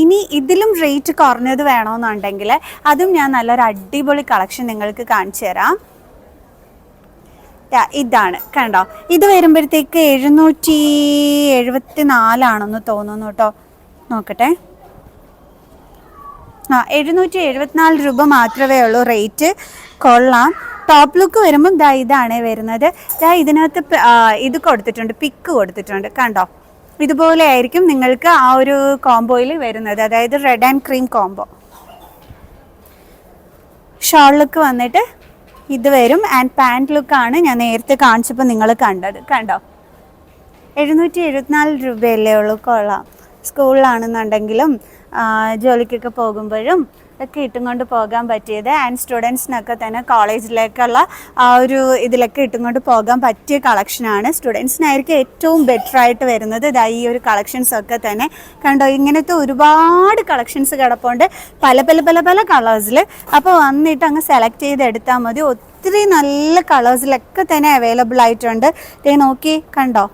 ഇനി ഇതിലും റേറ്റ് കുറഞ്ഞത് വേണമെന്നുണ്ടെങ്കിൽ അതും ഞാൻ നല്ലൊരു അടിപൊളി കളക്ഷൻ നിങ്ങൾക്ക് കാണിച്ചു തരാം. ഇതാണ് കണ്ടോ, ഇത് വരുമ്പോഴത്തേക്ക് 774 തോന്നുന്നു കേട്ടോ. നോക്കട്ടെ, 774 രൂപ മാത്രമേ ഉള്ളൂ റേറ്റ്. കൊള്ളാം. ടോപ്പ് ലുക്ക് വരുമ്പം ഇതാണ് വരുന്നത്. ഇതിനകത്ത് ഇത് കൊടുത്തിട്ടുണ്ട്, പിക്ക് കൊടുത്തിട്ടുണ്ട്. കണ്ടോ, ഇതുപോലെ ആയിരിക്കും നിങ്ങൾക്ക് ആ ഒരു കോംബോയിൽ വരുന്നത്, അതായത് red and cream combo. Shawl look വന്നിട്ട് ഇത് വരും. ആൻഡ് പാൻറ് ലുക്കാണ് ഞാൻ നേരത്തെ കാണിച്ചപ്പോൾ നിങ്ങൾ കണ്ടത്. കണ്ടോ, 774 രൂപയല്ലേ ഉള്ളൂ. കൊള്ളാം, സ്കൂളിലാണെന്നുണ്ടെങ്കിലും ജോലിക്കൊക്കെ പോകുമ്പോഴും ഒക്കെ ഇട്ടും കൊണ്ട് പോകാൻ പറ്റിയത്. ആൻഡ് സ്റ്റുഡൻസിനൊക്കെ തന്നെ കോളേജിലേക്കുള്ള ആ ഒരു ഇതിലൊക്കെ ഇട്ടും കൊണ്ട് പോകാൻ പറ്റിയ കളക്ഷനാണ്. സ്റ്റുഡൻസിനായിരിക്കും ഏറ്റവും ബെറ്റർ ആയിട്ട് വരുന്നത് ഈ ഒരു കളക്ഷൻസൊക്കെ തന്നെ. കണ്ടോ, ഇങ്ങനത്തെ ഒരുപാട് കളക്ഷൻസ് കിടപ്പുണ്ട് പല പല പല പല കളേഴ്സിൽ. അപ്പോൾ വന്നിട്ട് അങ്ങ് സെലക്ട് ചെയ്തെടുത്താൽ മതി. ഒത്തിരി നല്ല കളേഴ്സിലൊക്കെ തന്നെ അവൈലബിൾ ആയിട്ടുണ്ട്. നോക്കി, കണ്ടോ,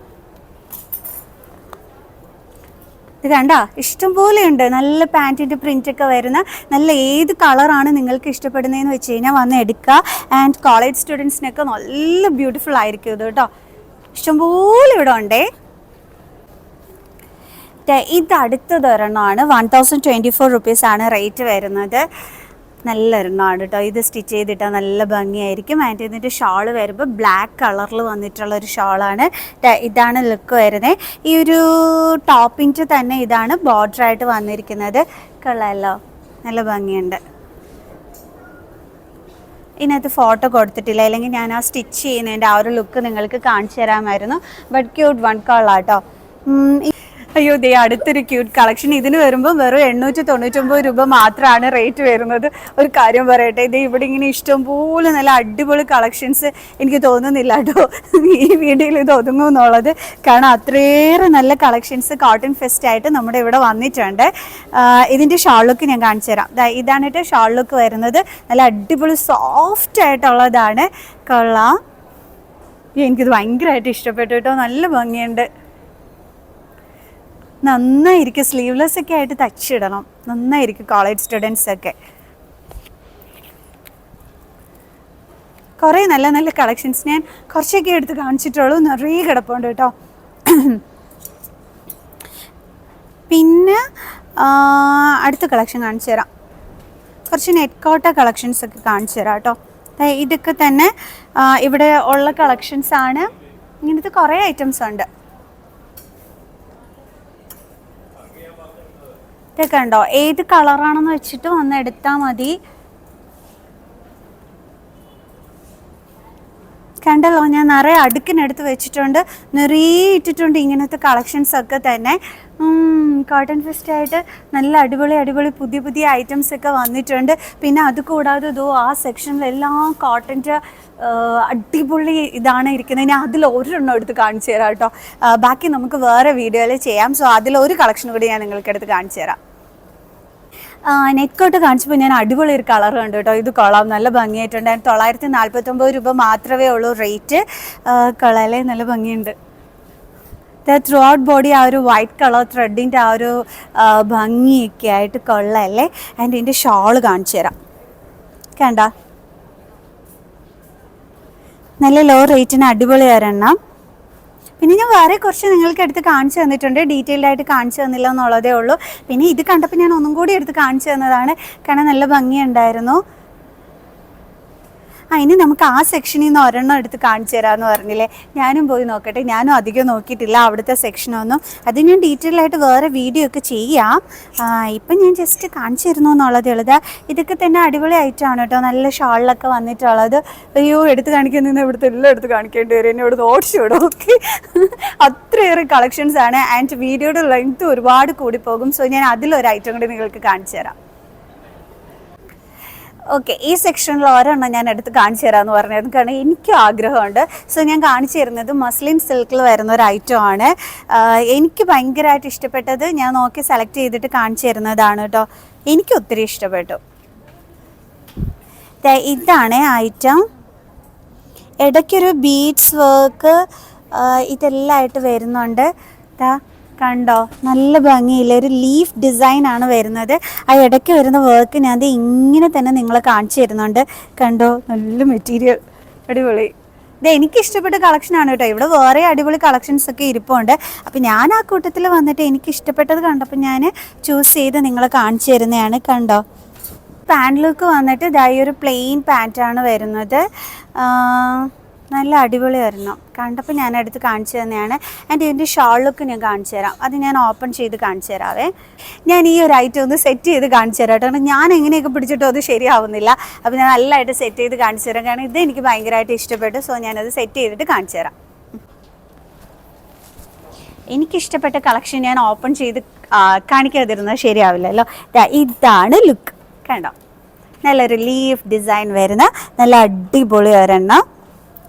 ഇത് കണ്ടോ, ഇഷ്ടംപോലെ ഉണ്ട്. നല്ല പാൻറ്റിൻ്റെ പ്രിൻ്റൊക്കെ വരുന്ന നല്ല ഏത് കളറാണ് നിങ്ങൾക്ക് ഇഷ്ടപ്പെടുന്നതെന്ന് വെച്ച് കഴിഞ്ഞാൽ വന്ന് എടുക്കുക. ആൻഡ് കോളേജ് സ്റ്റുഡൻസിനൊക്കെ നല്ല ബ്യൂട്ടിഫുൾ ആയിരിക്കും ഇത് കേട്ടോ. ഇഷ്ടംപോലെ ഇവിടെ ഉണ്ടേ. ഇത് അടുത്തത് ഒരെണ്ണമാണ്. 1024 റുപ്പീസാണ് റേറ്റ് വരുന്നത്. നല്ല ഒരെണ്ണമാണ് കേട്ടോ. ഇത് സ്റ്റിച്ച് ചെയ്തിട്ടാൽ നല്ല ഭംഗിയായിരിക്കും. ആൻഡ് ഇതിൻ്റെ ഷാൾ വരുമ്പോൾ ബ്ലാക്ക് കളറിൽ വന്നിട്ടുള്ളൊരു ഷാളാണ്. ഇതാണ് ലുക്ക് വരുന്നത്. ഈ ഒരു ടോപ്പിൻ്റെ തന്നെ ഇതാണ് ബോർഡറായിട്ട് വന്നിരിക്കുന്നത്. കൊള്ളാമല്ലോ, നല്ല ഭംഗിയുണ്ട്. ഇതിനകത്ത് ഫോട്ടോ കൊടുത്തിട്ടില്ല, അല്ലെങ്കിൽ ഞാൻ ആ സ്റ്റിച്ച് ചെയ്യുന്നതിൻ്റെ ആ ഒരു ലുക്ക് നിങ്ങൾക്ക് കാണിച്ചു തരാമായിരുന്നു. ബട്ട് ക്യൂട്ട് വൺ കളാട്ടോ. അയ്യോ, ദേ അടുത്തൊരു ക്യൂട്ട് കളക്ഷൻ. ഇതിന് വരുമ്പോൾ വെറും 899 രൂപ മാത്രമാണ് റേറ്റ് വരുന്നത്. ഒരു കാര്യം പറയട്ടെ, ഇത് ഇവിടെ ഇങ്ങനെ ഇഷ്ടംപോലെ നല്ല അടിപൊളി കളക്ഷൻസ് എനിക്ക് തോന്നുന്നില്ല കേട്ടോ ഈ വീഡിയോയിൽ ഇത് ഒതുങ്ങും എന്നുള്ളത്. കാരണം അത്രയേറെ നല്ല കളക്ഷൻസ് കോട്ടൺ ഫെസ്റ്റ് ആയിട്ട് നമ്മുടെ ഇവിടെ വന്നിട്ടുണ്ട്. ഇതിൻ്റെ ഷാൾ ലുക്ക് ഞാൻ കാണിച്ചു തരാം. ഇതാണ് കേട്ടോ ഷാൾ ലുക്ക് വരുന്നത്. നല്ല അടിപൊളി സോഫ്റ്റ് ആയിട്ടുള്ളതാണ്. കൊള്ളാം, എനിക്കിത് ഭയങ്കരമായിട്ട് ഇഷ്ടപ്പെട്ടു കേട്ടോ. നല്ല ഭംഗിയുണ്ട്, നന്നായിരിക്കും. സ്ലീവ്ലെസ് ഒക്കെ ആയിട്ട് തച്ചിടണം, നന്നായിരിക്കും കോളേജ് സ്റ്റുഡൻസൊക്കെ. കുറേ നല്ല നല്ല കളക്ഷൻസ് ഞാൻ കുറച്ചൊക്കെ എടുത്ത് കാണിച്ചിട്ടുള്ളൂ, നിറയെ കിടപ്പുണ്ട് കേട്ടോ. പിന്നെ അടുത്ത കളക്ഷൻ കാണിച്ചു തരാം. കുറച്ച് നെറ്റ് കോട്ട കളക്ഷൻസൊക്കെ കാണിച്ചു തരാം കേട്ടോ. ഇതൊക്കെ തന്നെ ഇവിടെ ഉള്ള കളക്ഷൻസാണ്. ഇങ്ങനത്തെ കുറേ ഐറ്റംസ് ഉണ്ട്. ഇതൊക്കെ ഉണ്ടോ, ഏത് കളറാണെന്ന് വെച്ചിട്ട് വന്ന് എടുത്താൽ മതി. കണ്ടല്ലോ, ഞാൻ നിറയെ അടുക്കിനെടുത്ത് വെച്ചിട്ടുണ്ട്, നിറയെ ഇട്ടിട്ടുണ്ട് ഇങ്ങനത്തെ കളക്ഷൻസൊക്കെ തന്നെ. കോട്ടൺ ഫെസ്റ്റ് ആയിട്ട് നല്ല അടിപൊളി അടിപൊളി പുതിയ പുതിയ ഐറ്റംസൊക്കെ വന്നിട്ടുണ്ട്. പിന്നെ അതുകൂടാതെ ആ സെക്ഷനിലെല്ലാം കോട്ടൻ്റെ അടിപൊളി ഇതാണ് ഇരിക്കുന്നത്. ഇനി അതിൽ ഒരെണ്ണം എടുത്ത് കാണിച്ചു തരാം കേട്ടോ. ബാക്കി നമുക്ക് വേറെ വീഡിയോയിൽ ചെയ്യാം. സോ അതിലൊരു കളക്ഷൻ കൂടി ഞാൻ നിങ്ങൾക്ക് എടുത്ത് കാണിച്ചു തരാം. നെറ്റ് കോട്ട് കാണിച്ചപ്പോൾ ഞാൻ അടിപൊളി ഒരു കളർ കണ്ടു കേട്ടോ. ഇത് കൊള്ളാം, നല്ല ഭംഗിയായിട്ടുണ്ട്. 949 രൂപ മാത്രമേ ഉള്ളൂ റേറ്റ്. കളറിലെ നല്ല ഭംഗിയുണ്ട്. ത്രൂ ഔട്ട് ബോഡി ആ ഒരു വൈറ്റ് കളർ ത്രെഡിൻ്റെ ആ ഒരു ഭംഗിയൊക്കെ ആയിട്ട് കൊള്ളല്ലേ. ആൻഡ് ഇതിൻ്റെ ഷാള് കാണിച്ചു തരാം. കണ്ട, നല്ല ലോ റേറ്റിന് അടിപൊളി ഒരെണ്ണം. പിന്നെ ഞാൻ വേറെ കുറച്ച് നിങ്ങൾക്ക് എടുത്ത് കാണിച്ചു തന്നിട്ടുണ്ട്, ഡീറ്റെയിൽഡ് ആയിട്ട് കാണിച്ചു തന്നില്ല എന്നുള്ളതേ ഉള്ളൂ. പിന്നെ ഇത് കണ്ടപ്പോൾ ഞാൻ ഒന്നും കൂടി എടുത്ത് കാണിച്ചു തന്നതാണ്, കാരണം നല്ല ഭംഗിയുണ്ടായിരുന്നു. ഇനി നമുക്ക് ആ സെക്ഷനിൽ നിന്ന് ഒരെണ്ണം എടുത്ത് കാണിച്ചു തരാമെന്ന് പറഞ്ഞില്ലേ, ഞാനും പോയി നോക്കട്ടെ. ഞാനും അധികം നോക്കിയിട്ടില്ല അവിടുത്തെ സെക്ഷനൊന്നും. അത് ഞാൻ ഡീറ്റെയിൽ ആയിട്ട് വേറെ വീഡിയോ ഒക്കെ ചെയ്യാം. ഇപ്പം ഞാൻ ജസ്റ്റ് കാണിച്ചു തരുന്നു എന്നുള്ളതേ ഉള്ളത്. ഇതൊക്കെ തന്നെ അടിപൊളി ഐറ്റമാണ് കേട്ടോ, നല്ല ഷാളിലൊക്കെ വന്നിട്ടുള്ളത്. അയ്യോ, എടുത്ത് കാണിക്കുന്ന ഇവിടുത്തെ എല്ലാം എടുത്ത് കാണിക്കേണ്ടി വരും, എന്നെ ഇവിടുന്ന് ഓടിച്ചു വിടും. ഓക്കെ, അത്രയേറെ കളക്ഷൻസ് ആണ്. ആൻഡ് വീഡിയോയുടെ ലെങ്ത് ഒരുപാട് കൂടിപ്പോകും. സോ ഞാൻ അതിലൊരു ഐറ്റം കൂടി നിങ്ങൾക്ക് കാണിച്ചു തരാം. ഓക്കെ, ഈ സെക്ഷനിൽ ഒരെണ്ണം ഞാൻ എടുത്ത് കാണിച്ചു തരാമെന്ന് പറഞ്ഞത്, കാരണം എനിക്കും ആഗ്രഹമുണ്ട്. സോ ഞാൻ കാണിച്ചു തരുന്നത് മസ്ലിൻ സിൽക്കിൽ വരുന്ന ഒരു ഐറ്റമാണ്. എനിക്ക് ഭയങ്കരമായിട്ട് ഇഷ്ടപ്പെട്ടത്, ഞാൻ നോക്കി സെലക്ട് ചെയ്തിട്ട് കാണിച്ചു തരുന്നതാണ് കേട്ടോ. എനിക്ക് ഒത്തിരി ഇഷ്ടപ്പെട്ടു. ഇതാണ് ഐറ്റം. ഇടയ്ക്കൊരു ബീഡ്സ് വർക്ക് ഇതെല്ലാം ആയിട്ട് വരുന്നുണ്ട്. കണ്ടോ, നല്ല ഭംഗിയില്ല, ഒരു ലീഫ് ഡിസൈൻ ആണ് വരുന്നത്. ആ ഇടയ്ക്ക് വരുന്ന വർക്ക് ഞാൻ അത് ഇങ്ങനെ തന്നെ നിങ്ങളെ കാണിച്ചു തരുന്നുണ്ട്. കണ്ടോ, നല്ല മെറ്റീരിയൽ, അടിപൊളി. ഇത് എനിക്കിഷ്ടപ്പെട്ട കളക്ഷനാണ് കേട്ടോ. ഇവിടെ വേറെ അടിപൊളി കളക്ഷൻസ് ഒക്കെ ഇരിപ്പുണ്ട്. അപ്പം ഞാൻ ആ കൂട്ടത്തിൽ വന്നിട്ട് എനിക്ക് ഇഷ്ടപ്പെട്ടത് കണ്ടപ്പോൾ ഞാൻ ചൂസ് ചെയ്ത് നിങ്ങളെ കാണിച്ചു തരുന്നതാണ്. കണ്ടോ, പാൻറ് ലുക്ക് വന്നിട്ട് ഇതായി ഒരു പ്ലെയിൻ പാൻറ്റാണ് വരുന്നത്. നല്ല അടിപൊളി വരണം. കണ്ടപ്പോൾ ഞാൻ എടുത്ത് കാണിച്ചു തന്നെയാണ്. ആൻഡ് ഇതിൻ്റെ ഷാൾ ലുക്ക് ഞാൻ കാണിച്ചു തരാം. അത് ഞാൻ ഓപ്പൺ ചെയ്ത് കാണിച്ചു തരാവേ. ഞാൻ ഈ ഒരു ഐറ്റം ഒന്ന് സെറ്റ് ചെയ്ത് കാണിച്ചു തരാം കേട്ടോ. കാരണം ഞാൻ എങ്ങനെയൊക്കെ പിടിച്ചിട്ടോ അത് ശരിയാവുന്നില്ല. അപ്പോൾ ഞാൻ നല്ലതായിട്ട് സെറ്റ് ചെയ്ത് കാണിച്ചു തരാം. കാരണം ഇത് എനിക്ക് ഭയങ്കരമായിട്ട് ഇഷ്ടപ്പെട്ടു. സോ ഞാനത് സെറ്റ് ചെയ്തിട്ട് കാണിച്ചു തരാം. എനിക്കിഷ്ടപ്പെട്ട കളക്ഷൻ ഞാൻ ഓപ്പൺ ചെയ്ത് കാണിക്കാതിരുന്നാൽ ശരിയാവില്ലല്ലോ. ഇതാണ് ലുക്ക്, കണ്ടോ? നല്ലൊരു ലീഫ് ഡിസൈൻ വരുന്ന നല്ല അടിപൊളി ഒരെണ്ണം.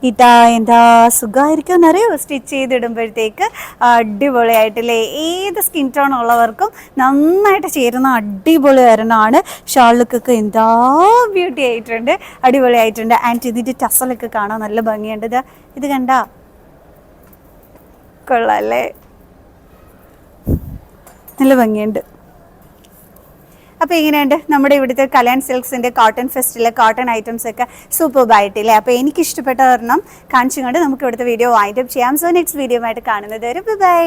ഇതാ എന്താ സുഖമായിരിക്കും എന്നറിയോ സ്റ്റിച്ച് ചെയ്തിടുമ്പോഴത്തേക്ക്. അടിപൊളിയായിട്ടില്ലേ? ഏത് സ്കിൻ ടോൺ ഉള്ളവർക്കും നന്നായിട്ട് ചേരുന്ന അടിപൊളി ഒരെണ്ണമാണ്. ഷാൾ ലുക്കൊക്കെ എന്താ ബ്യൂട്ടി ആയിട്ടുണ്ട്, അടിപൊളിയായിട്ടുണ്ട്. ആൻഡ് ഇതിൻ്റെ ടസലൊക്കെ കാണാൻ നല്ല ഭംഗിയുണ്ട്. ഇത് കണ്ടാ കൊള്ളാല്ലേ? നല്ല ഭംഗിയുണ്ട്. അപ്പോൾ എങ്ങനെയുണ്ട് നമ്മുടെ ഇവിടുത്തെ കല്യാൺ സിൽക്സിൻ്റെ കോട്ടൺ ഫെസ്റ്റിലെ കോട്ടൺ ഐറ്റംസ് ഒക്കെ സൂപ്പർബായിട്ടില്ലേ? അപ്പോൾ എനിക്കിഷ്ടപ്പെട്ട ഒരെണ്ണം കാണിച്ചുകൊണ്ട് നമുക്ക് ഇവിടുത്തെ വീഡിയോ വൈൻഡപ്പ് ചെയ്യാം. സോ നെക്സ്റ്റ് വീഡിയോ ആയിട്ട് കാണുന്നത് വരെ ബൈ.